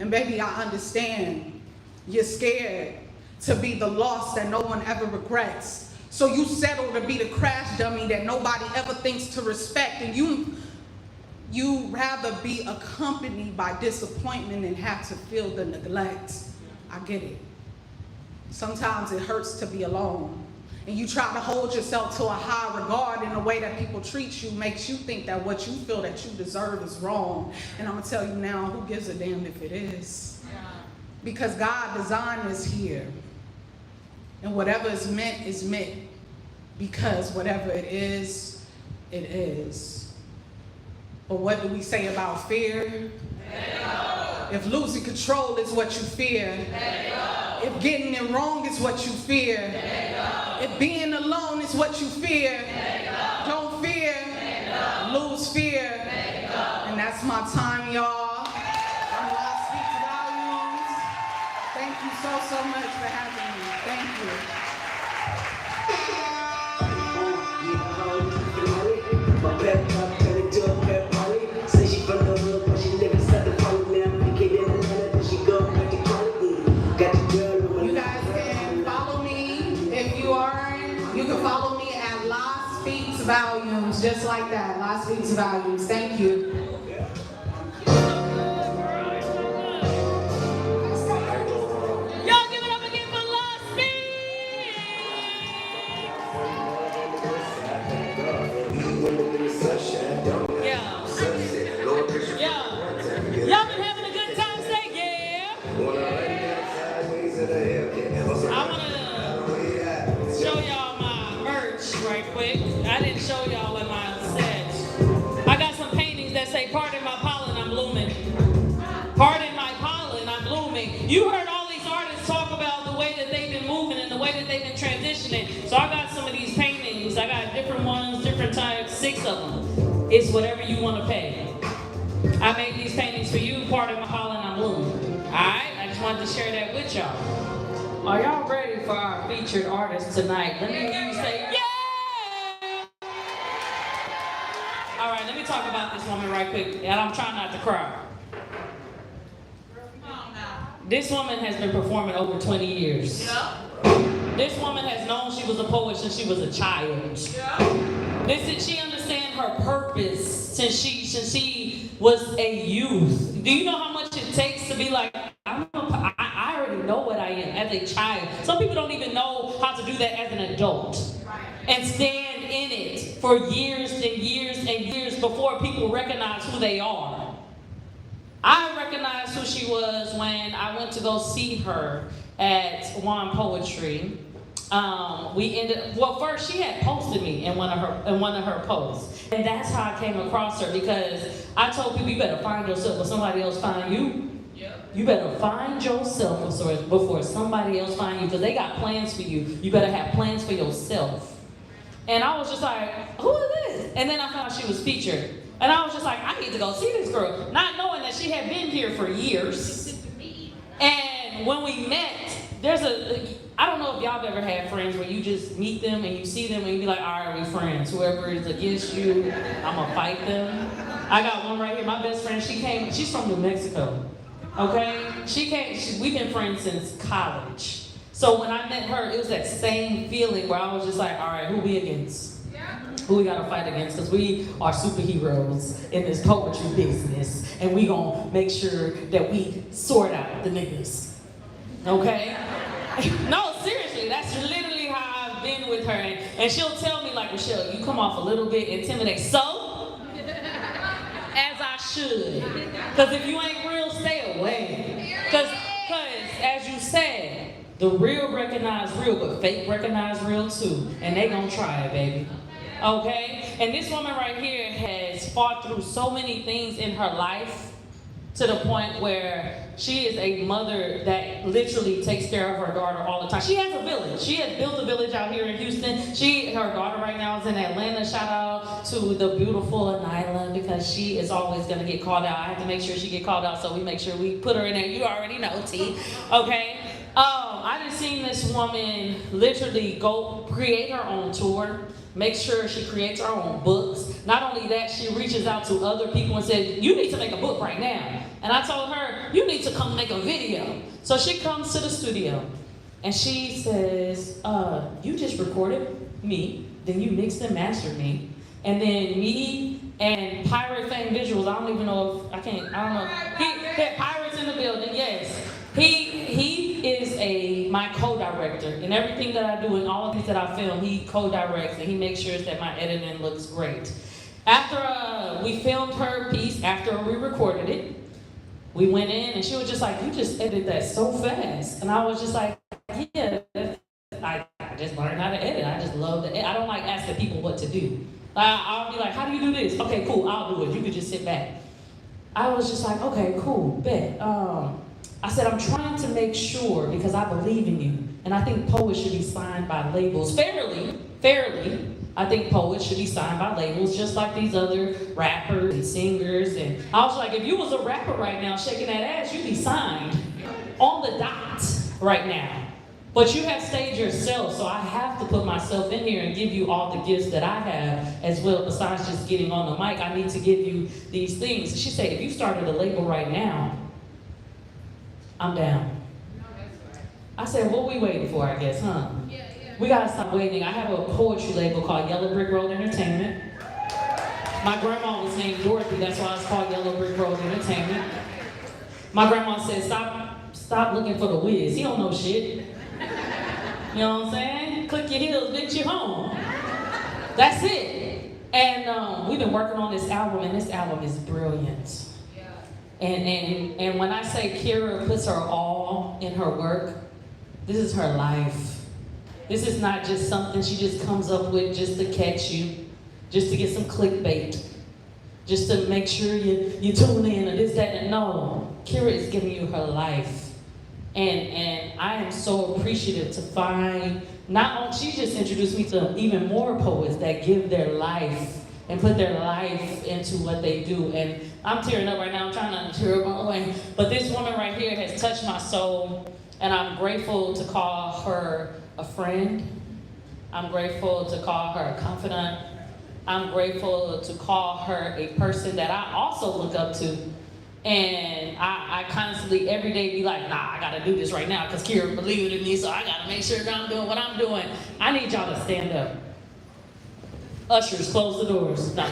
G: And baby, I understand you're scared to be the loss that no one ever regrets. So you settle to be the crash dummy that nobody ever thinks to respect, and you rather be accompanied by disappointment and have to feel the neglect. I get it. Sometimes it hurts to be alone. And you try to hold yourself to a high regard, in the way that people treat you makes you think that what you feel that you deserve is wrong. And I'm gonna tell you now, who gives a damn if it is? Because God designed us here. And whatever is meant because whatever it is, it is. But what do we say about fear? If losing control is what you fear, if getting it wrong is what you fear, if being alone is what you fear, don't fear, lose fear. And that's my time, y'all. I'm Flla Speaks Volumes. Thank you so much for having me. Thank you. You guys can follow me if you aren't. You can follow me at Flla Speaks Volumes, just like that. Flla Speaks Volumes. Thank you.
A: Y'all give it up again for Flla Speaks. Yeah. Y'all been having a good time, say yeah. You heard all these artists talk about the way that they've been moving and the way that they've been transitioning. So I got some of these paintings. I got different ones, different types, 6 of them. It's whatever you want to pay. I made these paintings for you, part of my Holland I'm Bloom. Alright? I just wanted to share that with y'all. Are y'all ready for our featured artist tonight? Let me hear you say, yeah! Alright, let me talk about this woman right quick, and I'm trying not to cry. This woman has been performing over 20 years. This woman has known she was a poet since she was a child. She understands her purpose since she was a youth. Do you know how much it takes to be like, I already know what I am as a child. Some people don't even know how to do that as an adult. And stand in it for years and years and years before people recognize who they are. I recognized who she was when I went to go see her at wanpoetry. First she had posted me in one of her posts, and that's how I came across her, because I told people, you better find yourself before somebody else find you. You better find yourself before somebody else find you, because they got plans for you. You better have plans for yourself. And I was just like, who is this? And then I found out she was featured. And I was just like, I need to go see this girl, not knowing that she had been here for years. And when we met, I don't know if y'all have ever had friends where you just meet them and you see them and you be like, all right, we friends. Whoever is against you, I'm gonna fight them. I got one right here, my best friend, she's from New Mexico, okay? We've been friends since college. So when I met her, it was that same feeling where I was just like, all right, who we against? Who we gotta fight against? Because we are superheroes in this poetry business, and we gonna make sure that we sort out the niggas, okay? No, seriously, that's literally how I've been with her. And she'll tell me like, Michelle, you come off a little bit intimidating. So? As I should. Because if you ain't real, stay away. Because as you said, the real recognize real, but fake recognize real too. And they gonna try it, baby. Okay? And this woman right here has fought through so many things in her life to the point where she is a mother that literally takes care of her daughter all the time. She has a village. She has built a village out here in Houston. Her daughter right now is in Atlanta. Shout out to the beautiful Nyla, because she is always gonna get called out. I have to make sure she get called out, so we make sure we put her in there. You already know, T. Okay? I done seen this woman literally go create her own tour, make sure she creates her own books. Not only that, she reaches out to other people and says, you need to make a book right now. And I told her, you need to come make a video. So she comes to the studio and she says, you just recorded me, then you mixed and mastered me, and then me and Pirate Fame Visuals, I don't even know if, I don't know. He had Pirates in the building, yes. He is my co-director, and everything that I do and all of things that I film, he co-directs, and he makes sure that my editing looks great. After we filmed her piece, after we recorded it, we went in and she was just like, you just edited that so fast. And I was just like, yeah, I just learned how to edit. I just love to edit. I don't like asking people what to do. I'll be like, how do you do this? Okay, cool, I'll do it. You could just sit back. I was just like, okay, cool, bet. I said, I'm trying to make sure, because I believe in you, and I think poets should be signed by labels. Fairly, I think poets should be signed by labels, just like these other rappers and singers. And I was like, if you was a rapper right now shaking that ass, you'd be signed on the dot right now. But you have staged yourself, so I have to put myself in here and give you all the gifts that I have as well. Besides just getting on the mic, I need to give you these things. She said, if you started a label right now, I'm down. I said, what we waiting for, I guess, huh? We gotta stop waiting. I have a poetry label called Yellow Brick Road Entertainment. My grandma was named Dorothy, that's why it's called Yellow Brick Road Entertainment. My grandma said, stop looking for the whiz. He don't know shit. You know what I'm saying? Click your heels, bitch, you home. That's it. And we've been working on this album, and this album is brilliant. And when I say Kira puts her all in her work, this is her life. This is not just something she just comes up with just to catch you, just to get some clickbait, just to make sure you tune in or this, that, and no. Kira is giving you her life. And I am so appreciative to find, not only, she just introduced me to even more poets that give their life and put their life into what they do. And I'm tearing up right now, I'm trying not to tear up my way. But this woman right here has touched my soul, and I'm grateful to call her a friend. I'm grateful to call her a confidant. I'm grateful to call her a person that I also look up to. And I constantly, every day, be like, nah, I gotta do this right now, because Kira believed in me, so I gotta make sure that I'm doing what I'm doing. I need y'all to stand up. Ushers, close the doors. No,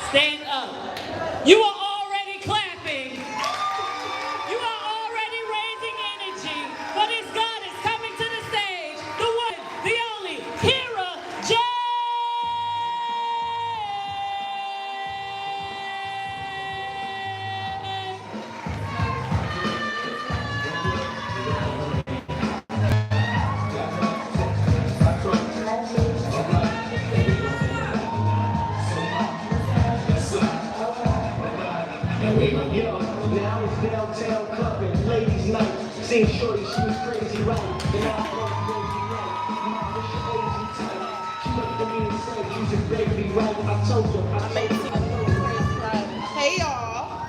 A: stand up. You are already clapping. You are already raising energy. But this God is coming to the stage. The one, the only, Kira J.
D: Yo, now it's downtown clubbing, ladies' night. Seen shorty, she was crazy, right? And I love crazy night. She looked at me and said, "You should baby, right?" I told her, I made it.
G: Hey y'all.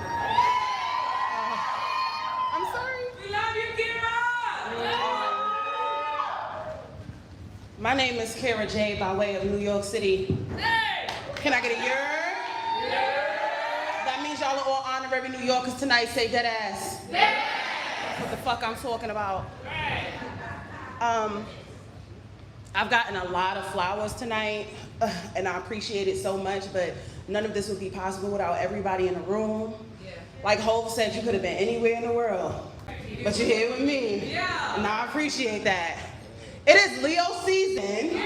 G: I'm sorry.
E: We love you, Kira!
G: My name is Kara J by way of New York City. Can I get a year? That means y'all are all honorary New Yorkers tonight. Say dead ass. That's what the fuck I'm talking about. I've gotten a lot of flowers tonight, and I appreciate it so much, but none of this would be possible without everybody in the room. Like Hov said, you could have been anywhere in the world, but you're here with me, and I appreciate that. It is Leo season. So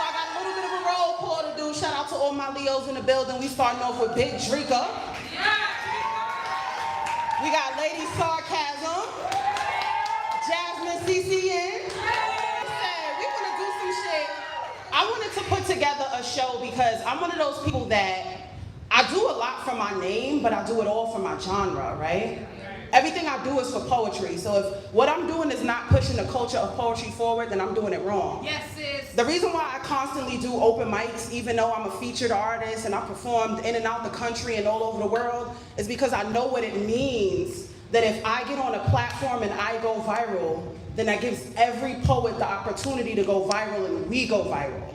G: I got a little bit of a roll call to do. Shout out to all my Leos in the building. We starting off with Big Drika. We got Lady Sarcasm, Jasmine CCN. We want to do some shit. I wanted to put together a show because I'm one of those people that I do a lot for my name, but I do it all for my genre, right? Everything I do is for poetry. So if what I'm doing is not pushing the culture of poetry forward, then I'm doing it wrong.
F: Yes, sis.
G: The reason why I constantly do open mics, even though I'm a featured artist and I performed in and out the country and all over the world, is because I know what it means that if I get on a platform and I go viral, then that gives every poet the opportunity to go viral and we go viral.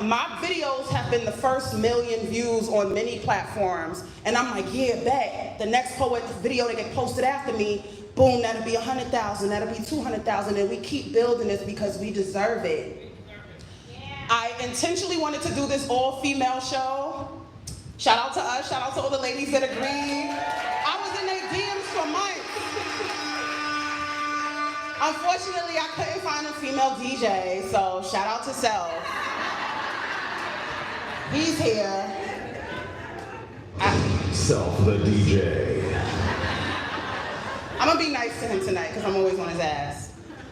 G: My videos have been the first 1 million views on many platforms, and I'm like, yeah, bet. The next poet video that get posted after me, boom, that'll be 100,000, that'll be 200,000, and we keep building this because we deserve it. I intentionally wanted to do this all-female show. Shout out to us, shout out to all the ladies that agreed. I was in their DMs for months. Unfortunately, I couldn't find a female DJ, so shout out to Self. He's here.
H: Self, the DJ.
G: I'm gonna be nice to him tonight because I'm always on his ass.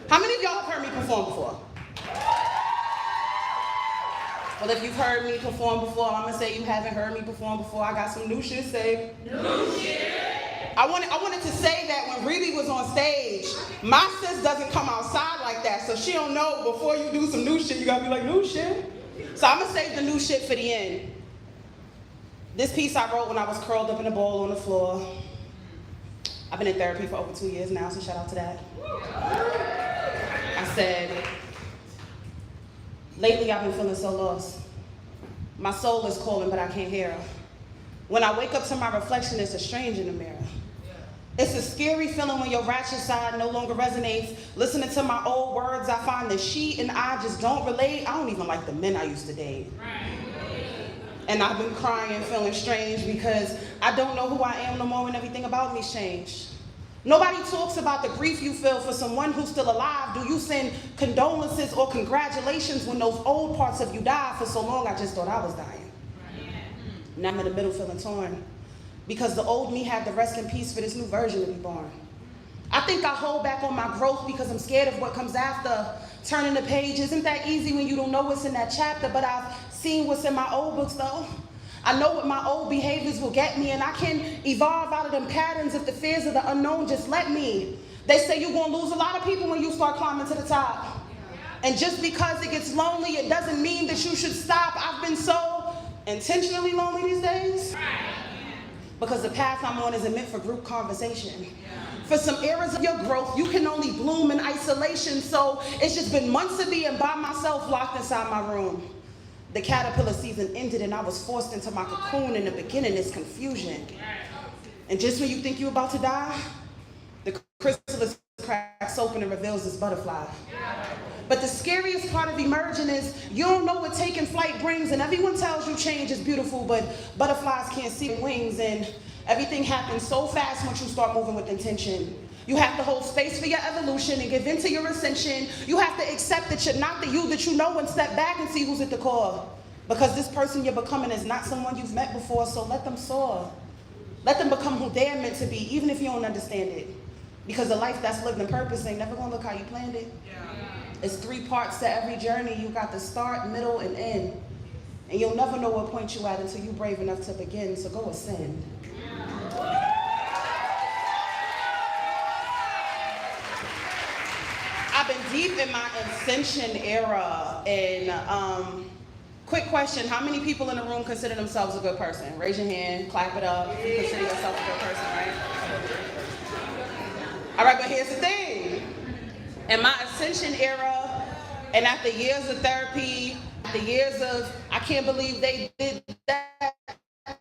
G: How many of y'all have heard me perform before? Well, if you've heard me perform before, I'm gonna say you haven't heard me perform before. I got some new shit to say. New shit? I wanted to say that when Riri was on stage, my sis doesn't come outside like that, so she don't know before you do some new shit, you gotta be like, new shit? So I'm gonna save the new shit for the end. This piece I wrote when I was curled up in a ball on the floor. I've been in therapy for over 2 years now, so shout out to that. I said, lately I've been feeling so lost. My soul is calling, but I can't hear her. When I wake up to my reflection, it's a stranger in the mirror. It's a scary feeling when your ratchet side no longer resonates. Listening to my old words, I find that she and I just don't relate. I don't even like the men I used to date. And I've been crying, feeling strange because I don't know who I am no more and everything about me's changed. Nobody talks about the grief you feel for someone who's still alive. Do you send condolences or congratulations when those old parts of you died? For so long, I just thought I was dying. Now I'm in the middle feeling torn because the old me had to rest in peace for this new version to be born. I think I hold back on my growth because I'm scared of what comes after. Turning the page isn't that easy when you don't know what's in that chapter, but I've seen what's in my old books though. I know what my old behaviors will get me, and I can evolve out of them patterns if the fears of the unknown just let me. They say you're gonna lose a lot of people when you start climbing to the top. And just because it gets lonely, it doesn't mean that you should stop. I've been so intentionally lonely these days because the path I'm on isn't meant for group conversation. For some eras of your growth, you can only bloom in isolation, so it's just been months of being by myself locked inside my room. The caterpillar season ended and I was forced into my cocoon. In the beginning, it's confusion. And just when you think you're about to die, the chrysalis cracks open and reveals this butterfly. But the scariest part of emerging is you don't know what taking flight brings, and everyone tells you change is beautiful, but butterflies can't see wings, and everything happens so fast once you start moving with intention. You have to hold space for your evolution and give in to your ascension. You have to accept that you're not the you that you know and step back and see who's at the core. Because this person you're becoming is not someone you've met before, so let them soar. Let them become who they're meant to be, even if you don't understand it. Because a life that's lived in purpose ain't never gonna look how you planned it. It's 3 parts to every journey. You got the start, middle, and end. And you'll never know what point you at until you're brave enough to begin, so go ascend. I've been deep in my ascension era, and quick question, how many people in the room consider themselves a good person? Raise your hand, clap it up, if you consider yourself a good person, right? All right, but here's the thing. In my ascension era, and after years of therapy, the years of, I can't believe they did that, I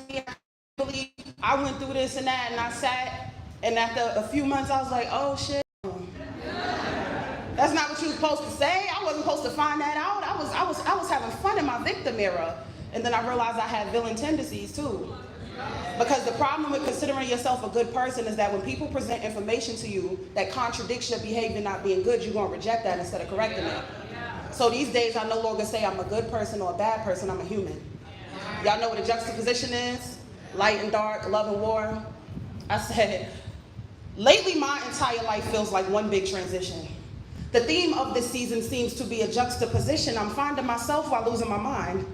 G: can't believe I went through this and that, and I sat, and after a few months, I was like, oh shit. That's not what you were supposed to say. I wasn't supposed to find that out. I was having fun in my victim era, and then I realized I had villain tendencies too. Because the problem with considering yourself a good person is that when people present information to you that contradicts your behavior not being good, you're gonna reject that instead of correcting it. So these days I no longer say I'm a good person or a bad person, I'm a human. Y'all know what a juxtaposition is? Light and dark, love and war. I said, lately my entire life feels like one big transition. The theme of this season seems to be a juxtaposition. I'm finding myself while losing my mind.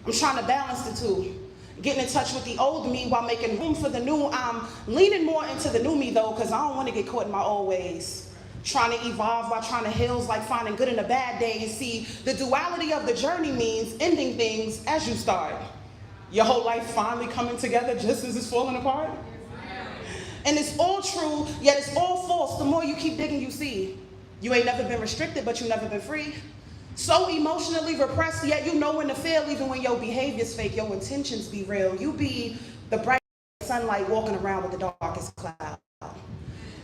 G: I'm trying to balance the two. Getting in touch with the old me while making room for the new. I'm leaning more into the new me though, because I don't want to get caught in my old ways. Trying to evolve while trying to heal is like finding good in a bad day. You see, the duality of the journey means ending things as you start. Your whole life finally coming together just as it's falling apart. And it's all true, yet it's all false. The more you keep digging, you see. You ain't never been restricted, but you never been free. So emotionally repressed, yet you know when to fail, even when your behavior's fake, your intentions be real. You be the bright sunlight walking around with the darkest cloud.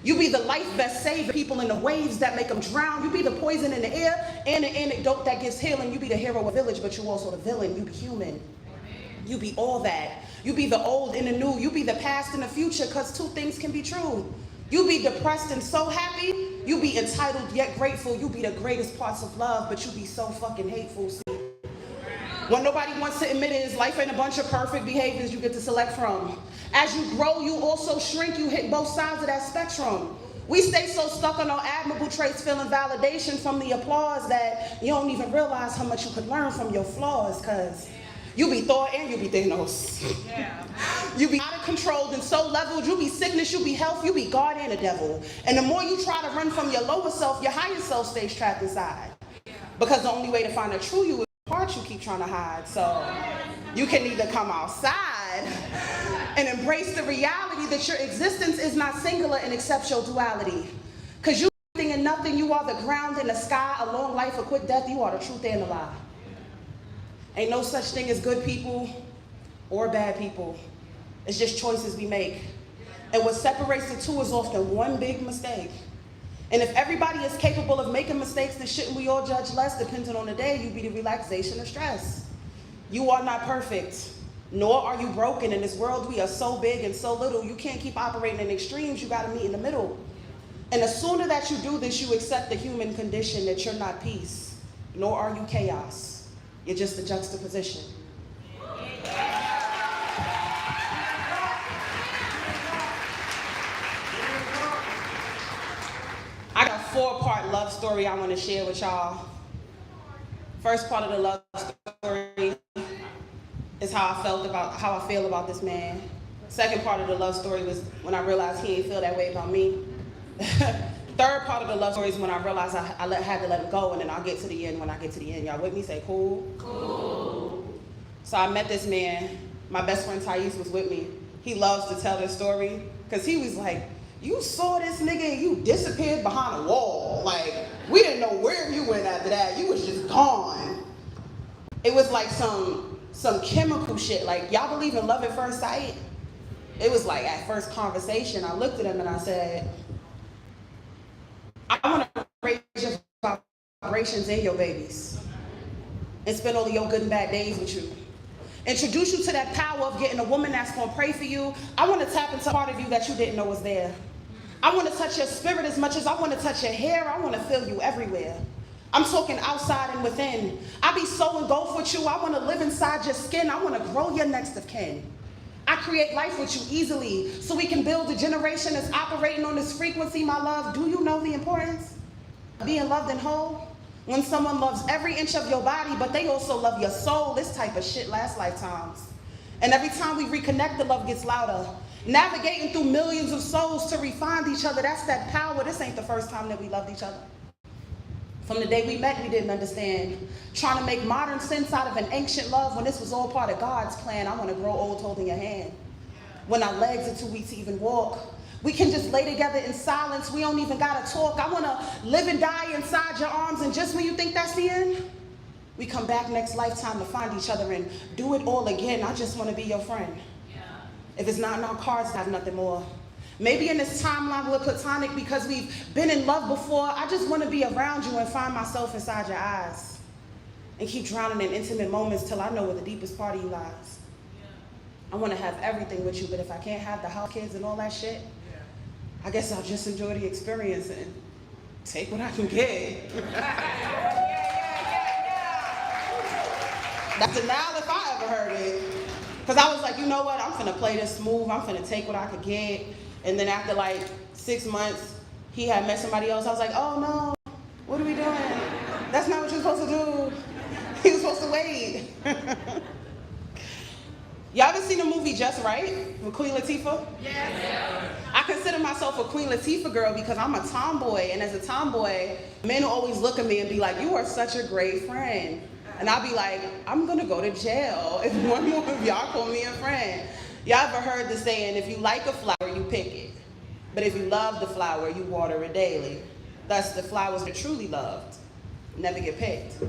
G: You be the life vest saving people in the waves that make them drown. You be the poison in the air and the antidote that gives healing. You be the hero of the village, but you also the villain. You be human. You be all that. You be the old and the new. You be the past and the future, because 2 things can be true. You be depressed and so happy. You be entitled yet grateful. You be the greatest parts of love, but you be so fucking hateful. See? What nobody wants to admit is life ain't a bunch of perfect behaviors you get to select from. As you grow, you also shrink. You hit both sides of that spectrum. We stay so stuck on our admirable traits, feeling validation from the applause that you don't even realize how much you could learn from your flaws, because you be Thor and you be Thanos. Yeah. You be out of control and so leveled. You be sickness, you be health, you be God and the devil. And the more you try to run from your lower self, your higher self stays trapped inside. Because the only way to find a true you is the part you keep trying to hide. So you can either come outside and embrace the reality that your existence is not singular and accept your duality. Because you are everything and nothing. You are the ground and the sky, a long life, a quick death. You are the truth and the lie. Ain't no such thing as good people or bad people. It's just choices we make. And what separates the two is often one big mistake. And if everybody is capable of making mistakes, then shouldn't we all judge less? Depending on the day, you be the relaxation of stress. You are not perfect, nor are you broken. In this world, we are so big and so little. You can't keep operating in extremes. You gotta meet in the middle. And the sooner that you do this, you accept the human condition that you're not peace, nor are you chaos. You're just a juxtaposition. I got a 4-part love story I want to share with y'all. First part of the love story
E: is how I feel about this man. Second part of the love story was when I realized he ain't feel that way about me. Third part of the love story is when I realized I had to let him go, and then I'll get to the end when I get to the end. Y'all with me? Say cool? Cool. So I met this man. My best friend Thais was with me. He loves to tell this story because he was like, you saw this nigga and you disappeared behind a wall. Like, we didn't know where you went after that. You was just gone. It was like some chemical shit. Like, y'all believe in love at first sight? It was like at first conversation, I looked at him and I said, I want to raise your vibrations and your babies and spend all of your good and bad days with you. Introduce you to that power of getting a woman that's going to pray for you. I want to tap into a part of you that you didn't know was there. I want to touch your spirit as much as I want to touch your hair. I want to feel you everywhere. I'm talking outside and within. I be so engulfed with you. I want to live inside your skin. I want to grow your next of kin. I create life with you easily so we can build a generation that's operating on this frequency, my love. Do you know the importance of being loved and whole? When someone loves every inch of your body, but they also love your soul, this type of shit lasts lifetimes. And every time we reconnect, the love gets louder. Navigating through millions of souls to refine each other, that's that power. This ain't the first time that we loved each other. From the day we met, we didn't understand. Trying to make modern sense out of an ancient love when this was all part of God's plan. I want to grow old holding your hand. When our legs are too weak to even walk. We can just lay together in silence. We don't even gotta talk. I wanna live and die inside your arms, and just when you think that's the end, we come back next lifetime to find each other and do it all again. I just wanna be your friend. Yeah. If it's not in our cards, I have nothing more. Maybe in this timeline we're platonic because we've been in love before. I just wanna be around you and find myself inside your eyes and keep drowning in intimate moments till I know where the deepest part of you lies. I wanna have everything with you, but if I can't have the house, kids, and all that shit, I guess I'll just enjoy the experience and take what I can get. That's a denial if I ever heard it. Because I was like, you know what, I'm finna play this smooth, I'm finna take what I could get. And then after like 6 months, he had met somebody else. I was like, oh no, what are we doing? That's not what you're supposed to do. He was supposed to wait. Y'all ever seen the movie Just Right with Queen Latifah? Yes. I consider myself a Queen Latifah girl because I'm a tomboy, and as a tomboy, men will always look at me and be like, you are such a great friend. And I'll be like, I'm gonna go to jail if one more of y'all call me a friend. Y'all ever heard the saying, if you like a flower, you pick it. But if you love the flower, you water it daily. Thus, the flowers that are truly loved never get picked.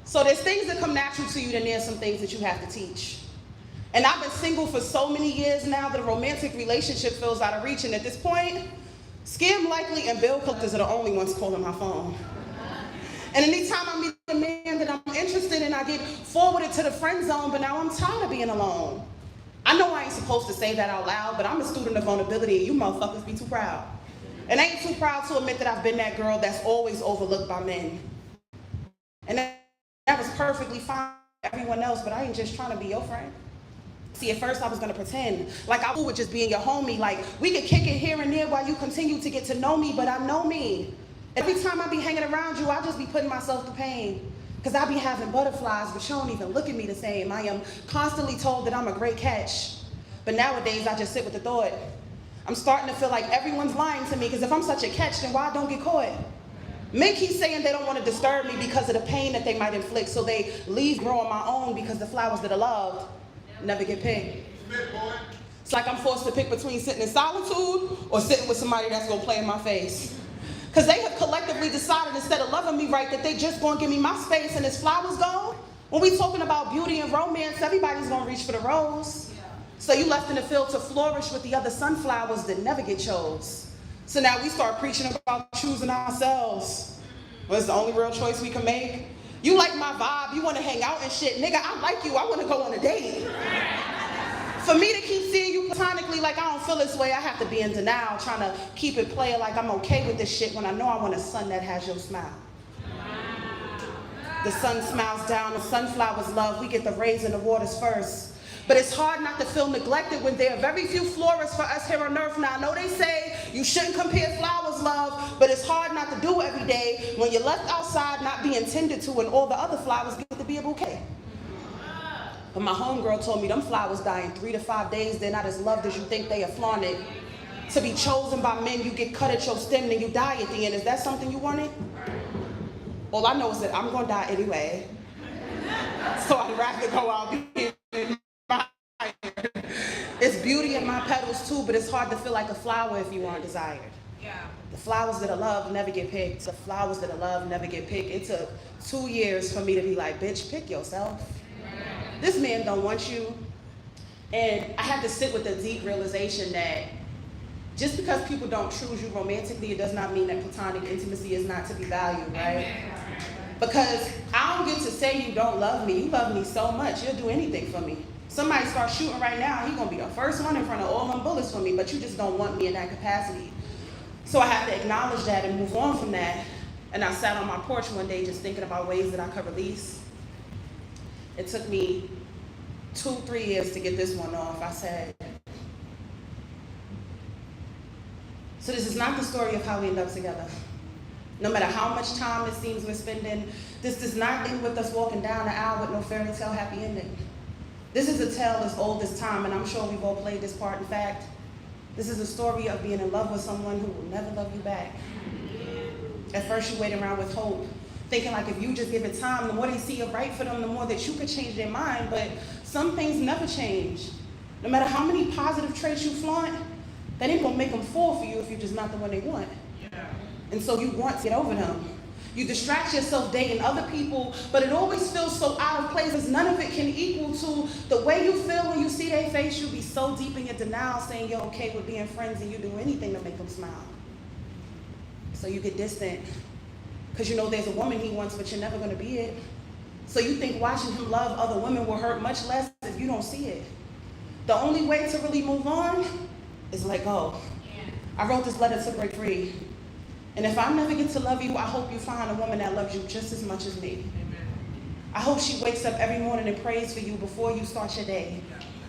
E: So there's things that come natural to you, then there's some things that you have to teach. And I've been single for so many years now that a romantic relationship feels out of reach. And at this point, Scam Likely and bill collectors are the only ones calling my phone. And anytime I meet a man that I'm interested in, I get forwarded to the friend zone, but now I'm tired of being alone. I know I ain't supposed to say that out loud, but I'm a student of vulnerability, and you motherfuckers be too proud. And I ain't too proud to admit that I've been that girl that's always overlooked by men. And that was perfectly fine for everyone else, but I ain't just trying to be your friend. See, at first I was gonna pretend like I would just being your homie, like we could kick it here and there while you continue to get to know me, but I know me. Every time I be hanging around you, I just be putting myself to pain. Because I be having butterflies, but you don't even look at me the same. I am constantly told that I'm a great catch. But nowadays, I just sit with the thought. I'm starting to feel like everyone's lying to me, because if I'm such a catch, then why don't get caught? Men keep saying they don't want to disturb me because of the pain that they might inflict, so they leave grow on my own because the flowers that are loved never get picked. It's like I'm forced to pick between sitting in solitude or sitting with somebody that's gonna play in my face. Because they have collectively decided instead of loving me right that they just gonna give me my space, and as flowers go, when we talking about beauty and romance, everybody's gonna reach for the rose. So you left in the field to flourish with the other sunflowers that never get chose. So now we start preaching about choosing ourselves. Well, it's the only real choice we can make. You like my vibe, you wanna hang out and shit. Nigga, I like you, I wanna go on a date. For me to keep seeing you platonically like I don't feel this way, I have to be in denial, trying to keep it player like I'm okay with this shit when I know I want a sun that has your smile. The sun smiles down, the sunflowers love, we get the rays in the waters first. But it's hard not to feel neglected when there are very few florists for us here on earth. Now I know they say you shouldn't compare flowers, love, but it's hard not to do every day when you're left outside not being tended to and all the other flowers get to be a bouquet.
I: But my homegirl told me them flowers die in 3 to 5 days. They're not as loved as you think they are flaunted. To be chosen by men, you get cut at your stem and you die at the end. Is that something you wanted? All I know is that I'm gonna die anyway. So I'd rather go out being admired. It's beauty in my petals too, but it's hard to feel like a flower if you aren't desired. The flowers that are loved never get picked. The flowers that are loved never get picked. It took 2 years for me to be like, bitch, pick yourself. This man don't want you. And I had to sit with the deep realization that just because people don't choose you romantically, it does not mean that platonic intimacy is not to be valued, right? Because I don't get to say you don't love me. You love me so much, you'll do anything for me. Somebody starts shooting right now, he's gonna be the first one in front of all them bullets for me, but you just don't want me in that capacity. So I have to acknowledge that and move on from that. And I sat on my porch one day just thinking about ways that I could release. It took me 2-3 years to get this one off. I said, so this is not the story of how we end up together. No matter how much time it seems we're spending, this does not end with us walking down the aisle with no fairy tale happy ending. This is a tale as old as time, and I'm sure we've all played this part. In fact, this is a story of being in love with someone who will never love you back. At first you wait around with hope, thinking like if you just give it time, the more they see it right for them, the more that you could change their mind, but some things never change. No matter how many positive traits you flaunt, that ain't gonna make them fall for you if you're just not the one they want. And so you want to get over them. You distract yourself dating other people, but it always feels so out of place, as none of it can equal to the way you feel when you see their face. You be so deep in your denial, saying you're okay with being friends and you do anything to make them smile. So you get distant, because you know there's a woman he wants, but you're never gonna be it. So you think watching him love other women will hurt much less if you don't see it. The only way to really move on is let go. I wrote this letter to break free. And if I never get to love you, I hope you find a woman that loves you just as much as me. I hope she wakes up every morning and prays for you before you start your day.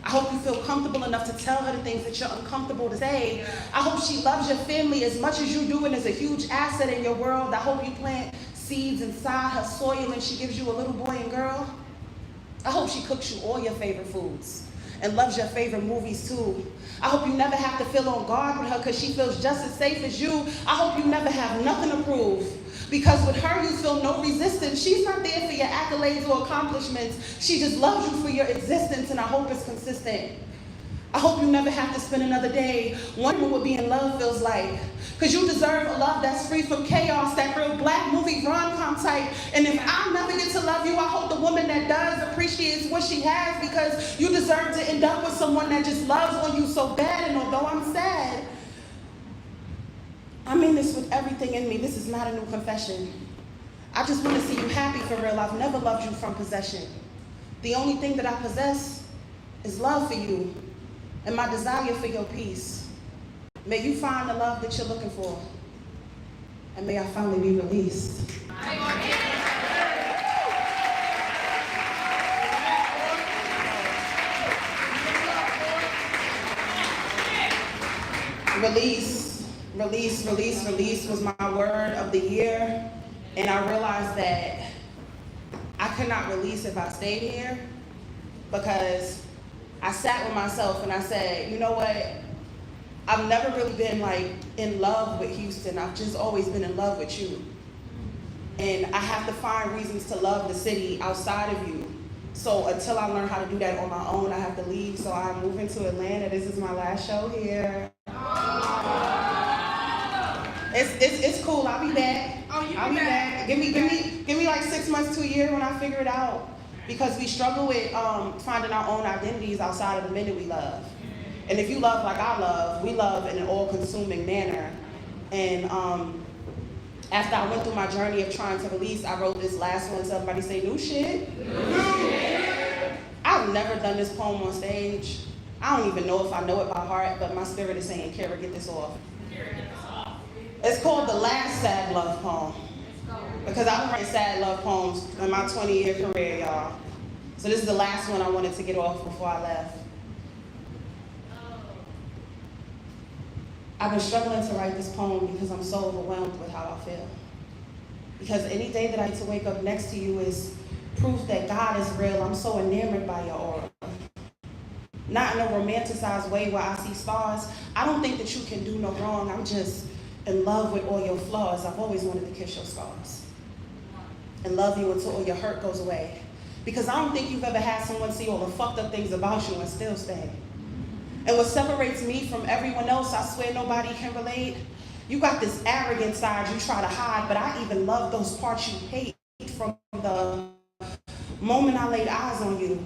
I: I hope you feel comfortable enough to tell her the things that you're uncomfortable to say. I hope she loves your family as much as you do and is a huge asset in your world. I hope you plant seeds inside her soil and she gives you a little boy and girl. I hope she cooks you all your favorite foods and loves your favorite movies too. I hope you never have to feel on guard with her because she feels just as safe as you. I hope you never have nothing to prove, because with her you feel no resistance. She's not there for your accolades or accomplishments. She just loves you for your existence, and I hope it's consistent. I hope you never have to spend another day wondering what being loved feels like, because you deserve a love that's free from chaos, that real black movie rom-com type. And if I never get to love you, I hope the woman that does appreciates what she has, because you deserve to end up with someone that just loves on you so bad. And although I'm sad, I mean this with everything in me. This is not a new confession. I just want to see you happy for real. I've never loved you from possession. The only thing that I possess is love for you and my desire for your peace. May you find the love that you're looking for, and may I finally be released. Release, release, release, release was my word of the year, and I realized that I could not release if I stayed here, because I sat with myself and I said, you know what? I've never really been like in love with Houston. I've just always been in love with you. And I have to find reasons to love the city outside of you. So until I learn how to do that on my own, I have to leave. So I'm moving to Atlanta. This is my last show here. It's cool. I'll be back. I'll be back. Give me like 6 months to a year when I figure it out. Because we struggle with finding our own identities outside of the men that we love. And if you love like I love, we love in an all-consuming manner. And after I went through my journey of trying to release, I wrote this last one. Somebody say, new shit. New shit. I've never done this poem on stage. I don't even know if I know it by heart, but my spirit is saying, Kara, get this off. It's called The Last Sad Love Poem. Because I've been writing sad love poems in my 20-year career, y'all. So this is the last one I wanted to get off before I left. I've been struggling to write this poem because I'm so overwhelmed with how I feel. Because any day that I get to wake up next to you is proof that God is real. I'm so enamored by your aura. Not in a romanticized way where I see stars. I don't think that you can do no wrong. I'm just in love with all your flaws. I've always wanted to kiss your scars and love you until all your hurt goes away. Because I don't think you've ever had someone see all the fucked up things about you and still stay. And what separates me from everyone else, I swear nobody can relate. You got this arrogant side you try to hide, but I even love those parts you hate. From the moment I laid eyes on you,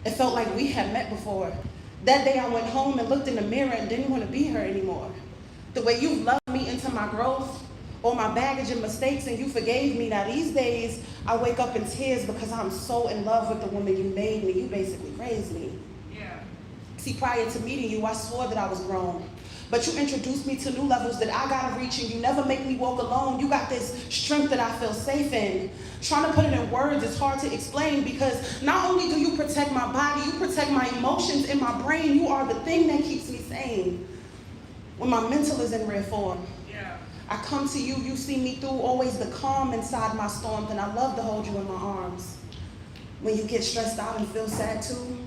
I: it felt like we had met before. That day I went home and looked in the mirror and didn't want to be her anymore. The way you've loved me into my growth, all my baggage and mistakes, and you forgave me. Now these days, I wake up in tears because I'm so in love with the woman you made me. You basically raised me. Yeah. See, prior to meeting you, I swore that I was grown. But you introduced me to new levels that I gotta reach, and you never make me walk alone. You got this strength that I feel safe in. Trying to put it in words is hard to explain, because not only do you protect my body, you protect my emotions and my brain. You are the thing that keeps me sane when my mental is in rare form. Yeah. I come to you, you see me through, always the calm inside my storms, and I love to hold you in my arms. When you get stressed out and feel sad too,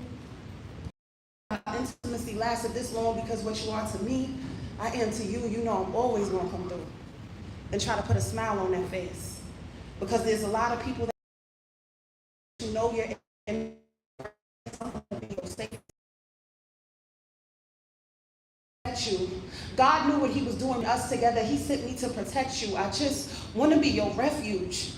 I: intimacy lasted this long because what you are to me, I am to you. You know I'm always gonna come through and try to put a smile on that face, because there's a lot of people that you know you're in you. God knew what he was doing us together. He sent me to protect you. I just want to be your refuge.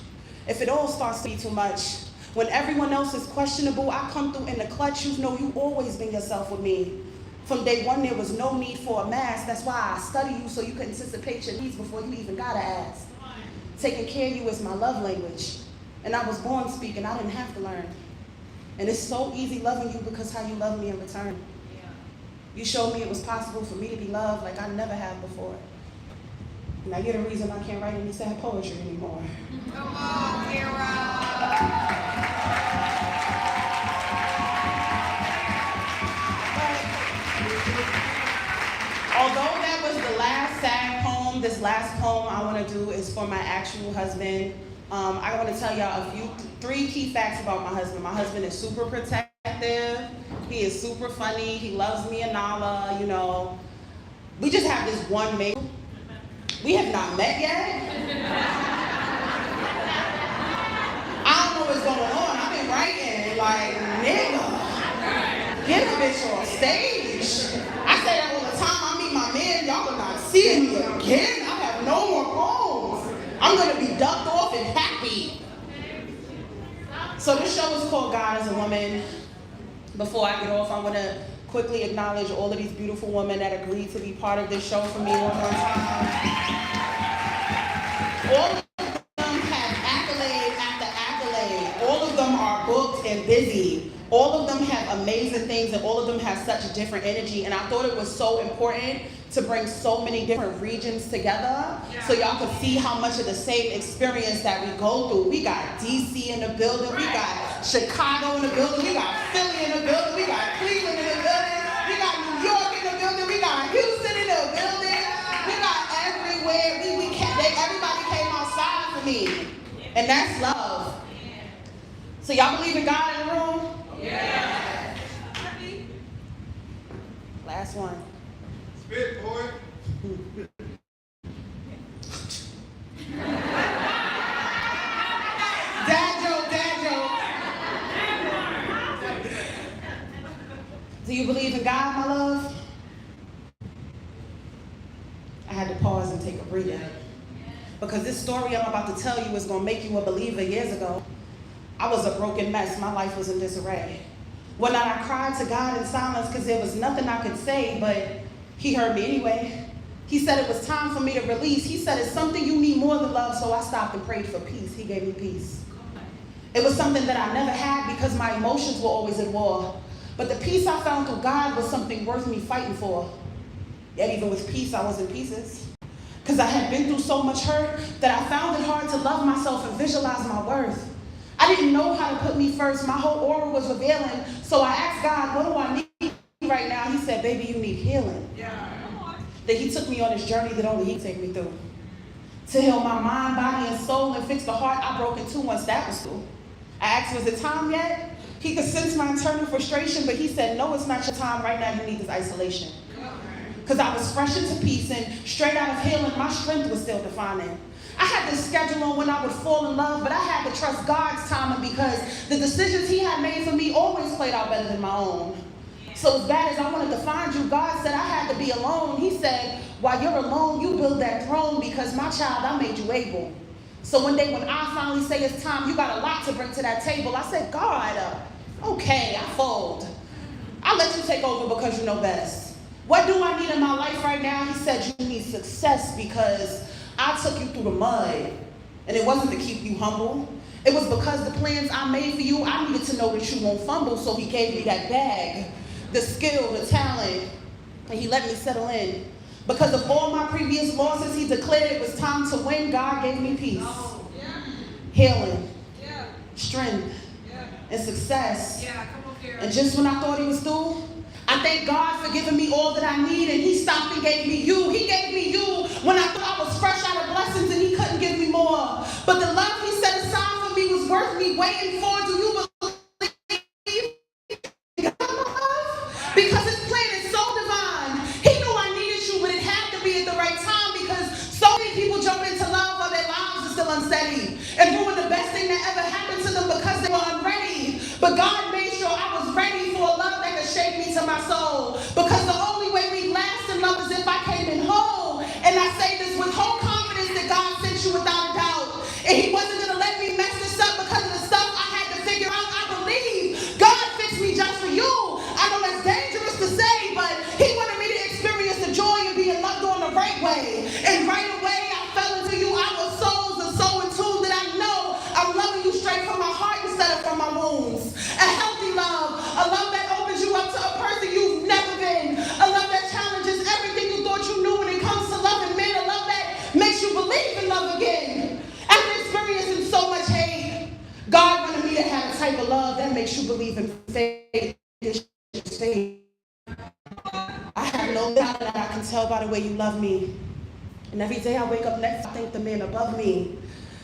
I: If it all starts to be too much, when everyone else is questionable, I come through in the clutch. You know you always been yourself with me. From day one, there was no need for a mask. That's why I study you, so you can anticipate your needs before you even gotta ask. Taking care of you is my love language. And I was born speaking, I didn't have to learn. And it's so easy loving you because how you love me in return. You showed me it was possible for me to be loved like I never have before. Now you're the reason I can't write any sad poetry anymore.
C: Come on, Dria.
I: Although that was the last sad poem, this last poem I want to do is for my actual husband. I want to tell y'all three key facts about my husband. My husband is super protective. He is super funny. He loves me and Nala, you know. We just have this one mate. We have not met yet. I don't know what's going on. I've been writing like, nigga, get a bitch on stage. I say that all the time. I meet my man, y'all will not see me again. I have no more poems. I'm gonna be ducked off and happy. So this show is called God is a Woman. Before I get off, I want to quickly acknowledge all of these beautiful women that agreed to be part of this show for me one more time. All of them have accolade after accolade. All of them are booked and busy. All of them have amazing things, and all of them have such a different energy. And I thought it was so important to bring so many different regions together so y'all could see how much of the same experience that we go through. We got DC in the building, we got Chicago in the building, we got Philly in the building, we got Cleveland in the building, we got New York in the building, we got Houston in the building, we got everywhere. Everybody came outside for me, and that's love. So y'all believe in God in the room? Yeah. Last one.
J: Spit, boy.
I: Dad joke. Do you believe in God, my love? I had to pause and take a breather. Because this story I'm about to tell you is gonna make you a believer. Years ago, I was a broken mess. My life was in disarray. One night I cried to God in silence because there was nothing I could say, but he heard me anyway. He said it was time for me to release. He said it's something you need more than love, so I stopped and prayed for peace. He gave me peace. It was something that I never had because my emotions were always at war. But the peace I found through God was something worth me fighting for. Yet even with peace, I was in pieces. Because I had been through so much hurt that I found it hard to love myself and visualize my worth. I didn't know how to put me first. My whole aura was revealing. So I asked God, what do I need right now? He said, baby, you need healing. Then he took me on this journey that only he could take me through. To heal my mind, body, and soul and fix the heart I broke into once that was through. I asked, was it time yet? He could sense my internal frustration, but he said, no, it's not your time. Right now, you need this isolation. Because I was fresh into peace and straight out of healing, my strength was still defining. I had this schedule on when I would fall in love, but I had to trust God's timing because the decisions he had made for me always played out better than my own. So as bad as I wanted to find you, God said I had to be alone. He said, while you're alone, you build that throne because my child, I made you able. So one day when I finally say it's time, you got a lot to bring to that table. I said, God, okay, I fold. I'll let you take over because you know best. What do I need in my life right now? He said, you need success because I took you through the mud. And it wasn't to keep you humble. It was because the plans I made for you, I needed to know that you won't fumble. So he gave me that bag, the skill, the talent, and he let me settle in. Because of all my previous losses, he declared it was time to win. God gave me peace, healing, strength, and success. And just when I thought he was through, I thank God for giving me all that I need, and he stopped and gave me you. He gave me you when I thought I was fresh out of blessings and he couldn't give me more. But the love he set aside for me was worth me waiting for. Do you believe? Because his plan is so divine. He knew I needed you, but it had to be at the right time because so many people jump into love while their lives are still unsteady and ruin the best thing that ever happened to them because they were unready. But God made sure I was ready for a love that could shake me to my soul. Because the only way we last in love is if I came in whole. And I say this with whole confidence that God sent you without a doubt. And he wasn't going to let me mess this up because of the stuff I had to figure out. I believe God fixed me just for you. I know that's dangerous to say, but he wanted me to experience the joy of being loved on the right way. And right away, I fell into you. Our souls are so in tune that I know I'm loving you straight from my heart instead of from my wounds. A healthy love, a love that opens you up to a person you've never been, a love that challenges everything you thought you knew when it comes to loving men, a love that makes you believe in love again. After experiencing so much hate, God wanted me to have a type of love that makes you believe in faith. I have no doubt that I can tell by the way you love me. And every day I wake up next, I thank the man above me.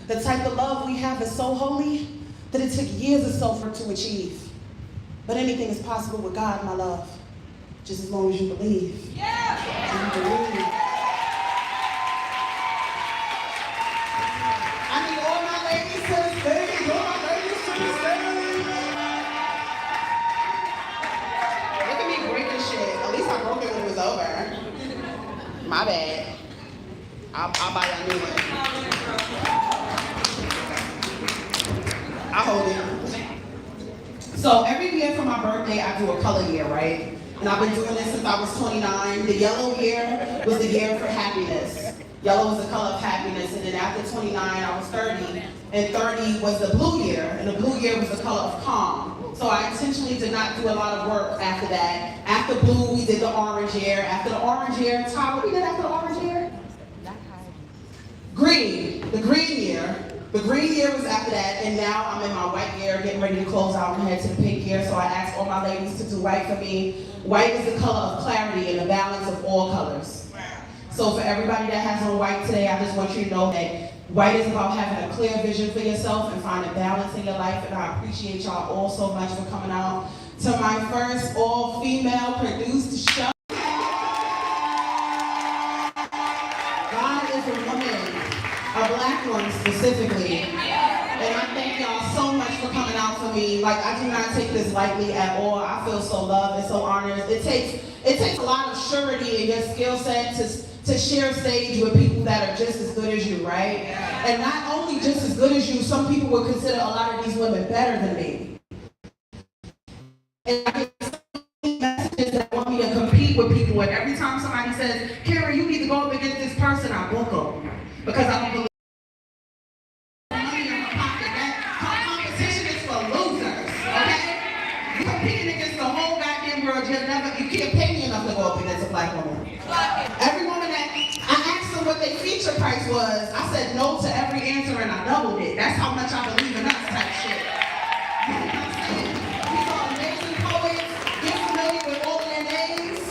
I: The type of love we have is so holy that it took years or so for it to achieve. But anything is possible with God, my love, just as long as you believe. Yeah. You believe. I need all my ladies to the stage. All my ladies to the stage. Look at me breaking shit. At least I broke it when it was over. My bad. I'll buy you a new one. I hold it. So every year for my birthday, I do a color year, right? And I've been doing this since I was 29. The yellow year was the year for happiness. Yellow was the color of happiness. And then after 29, I was 30. And 30 was the blue year. And the blue year was the color of calm. So I intentionally did not do a lot of work after that. After blue, we did the orange year. After the orange year, Ty, what we did after the orange year? Green. The green year. The green year was after that, and now I'm in my white year, getting ready to close out and head to the pink year, so I asked all my ladies to do white for me. White is the color of clarity and the balance of all colors. So for everybody that has on white today, I just want you to know that white is about having a clear vision for yourself and finding balance in your life, and I appreciate y'all all so much for coming out to my first all-female produced show. God is a woman. A black one specifically. And I thank y'all so much for coming out for me. Like, I do not take this lightly at all. I feel so loved and so honored. It takes a lot of surety in your skill set to share stage with people that are just as good as you, right? And not only just as good as you, some people would consider a lot of these women better than me. And I get so many messages that want me to compete with people, and every time somebody says, Karen, you need to go up against this person, I book them. Because I don't believe money in my pocket. That competition is for losers, okay? You're competing against the whole goddamn world. You can't pay me enough to go up against a black woman. Every woman that I asked them what their feature price was, I said no to every answer and I doubled it. That's how much I believe in us type shit. You know what I'm saying? These are amazing poets. Get familiar with all of their names.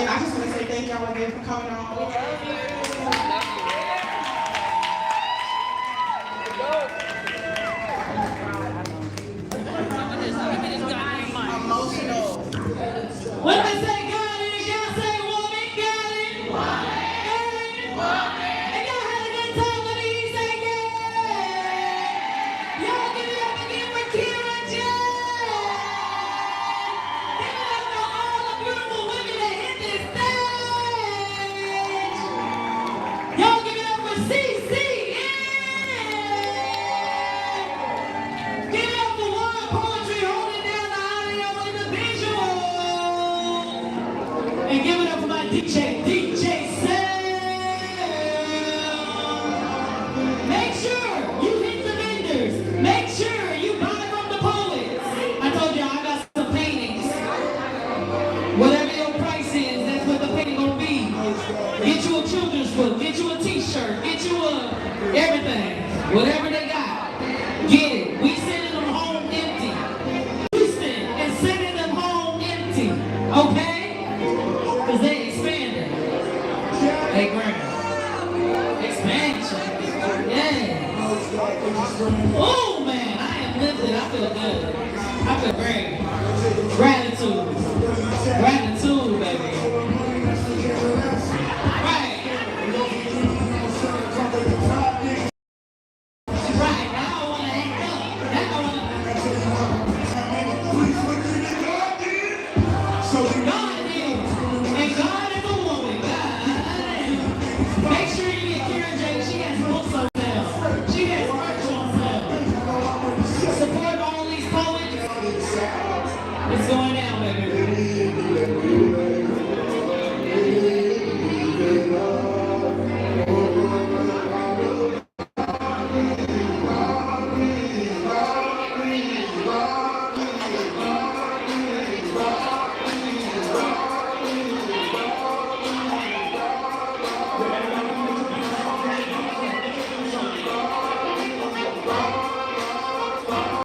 I: And I just want to say thank y'all again for coming on. We love you.
G: emotional.
A: When I say got it, y'all say woman got it. Got it. And y'all had a good time with me, say yeah. Y'all give it up again for Kira J. Give it up for all the beautiful women that hit this stage. Y'all give it up for CCN. Give it up for wanpoetry holding down the audio and the visual. And give it up for my DJ Sam. Make sure you hit the vendors. Make sure you buy from the poets. I told y'all I got some paintings. Whatever your price is, that's what the painting gonna be. Get you a children's book, get you a t-shirt, get you a everything. Whatever they got. Get it. We sending them home empty. Houston is sending them home empty. Okay? Because they expanded. They grand. Expansion. Yeah. Oh man, I am lifted. I feel good. I feel great. Gratitude. Gratitude, baby. Right. Right. Now I want to act up. Now I want to. God is. And God is a woman. God. Make sure you get Kira J. She has books on sale. She has merch on sale. Support all these poets. It's going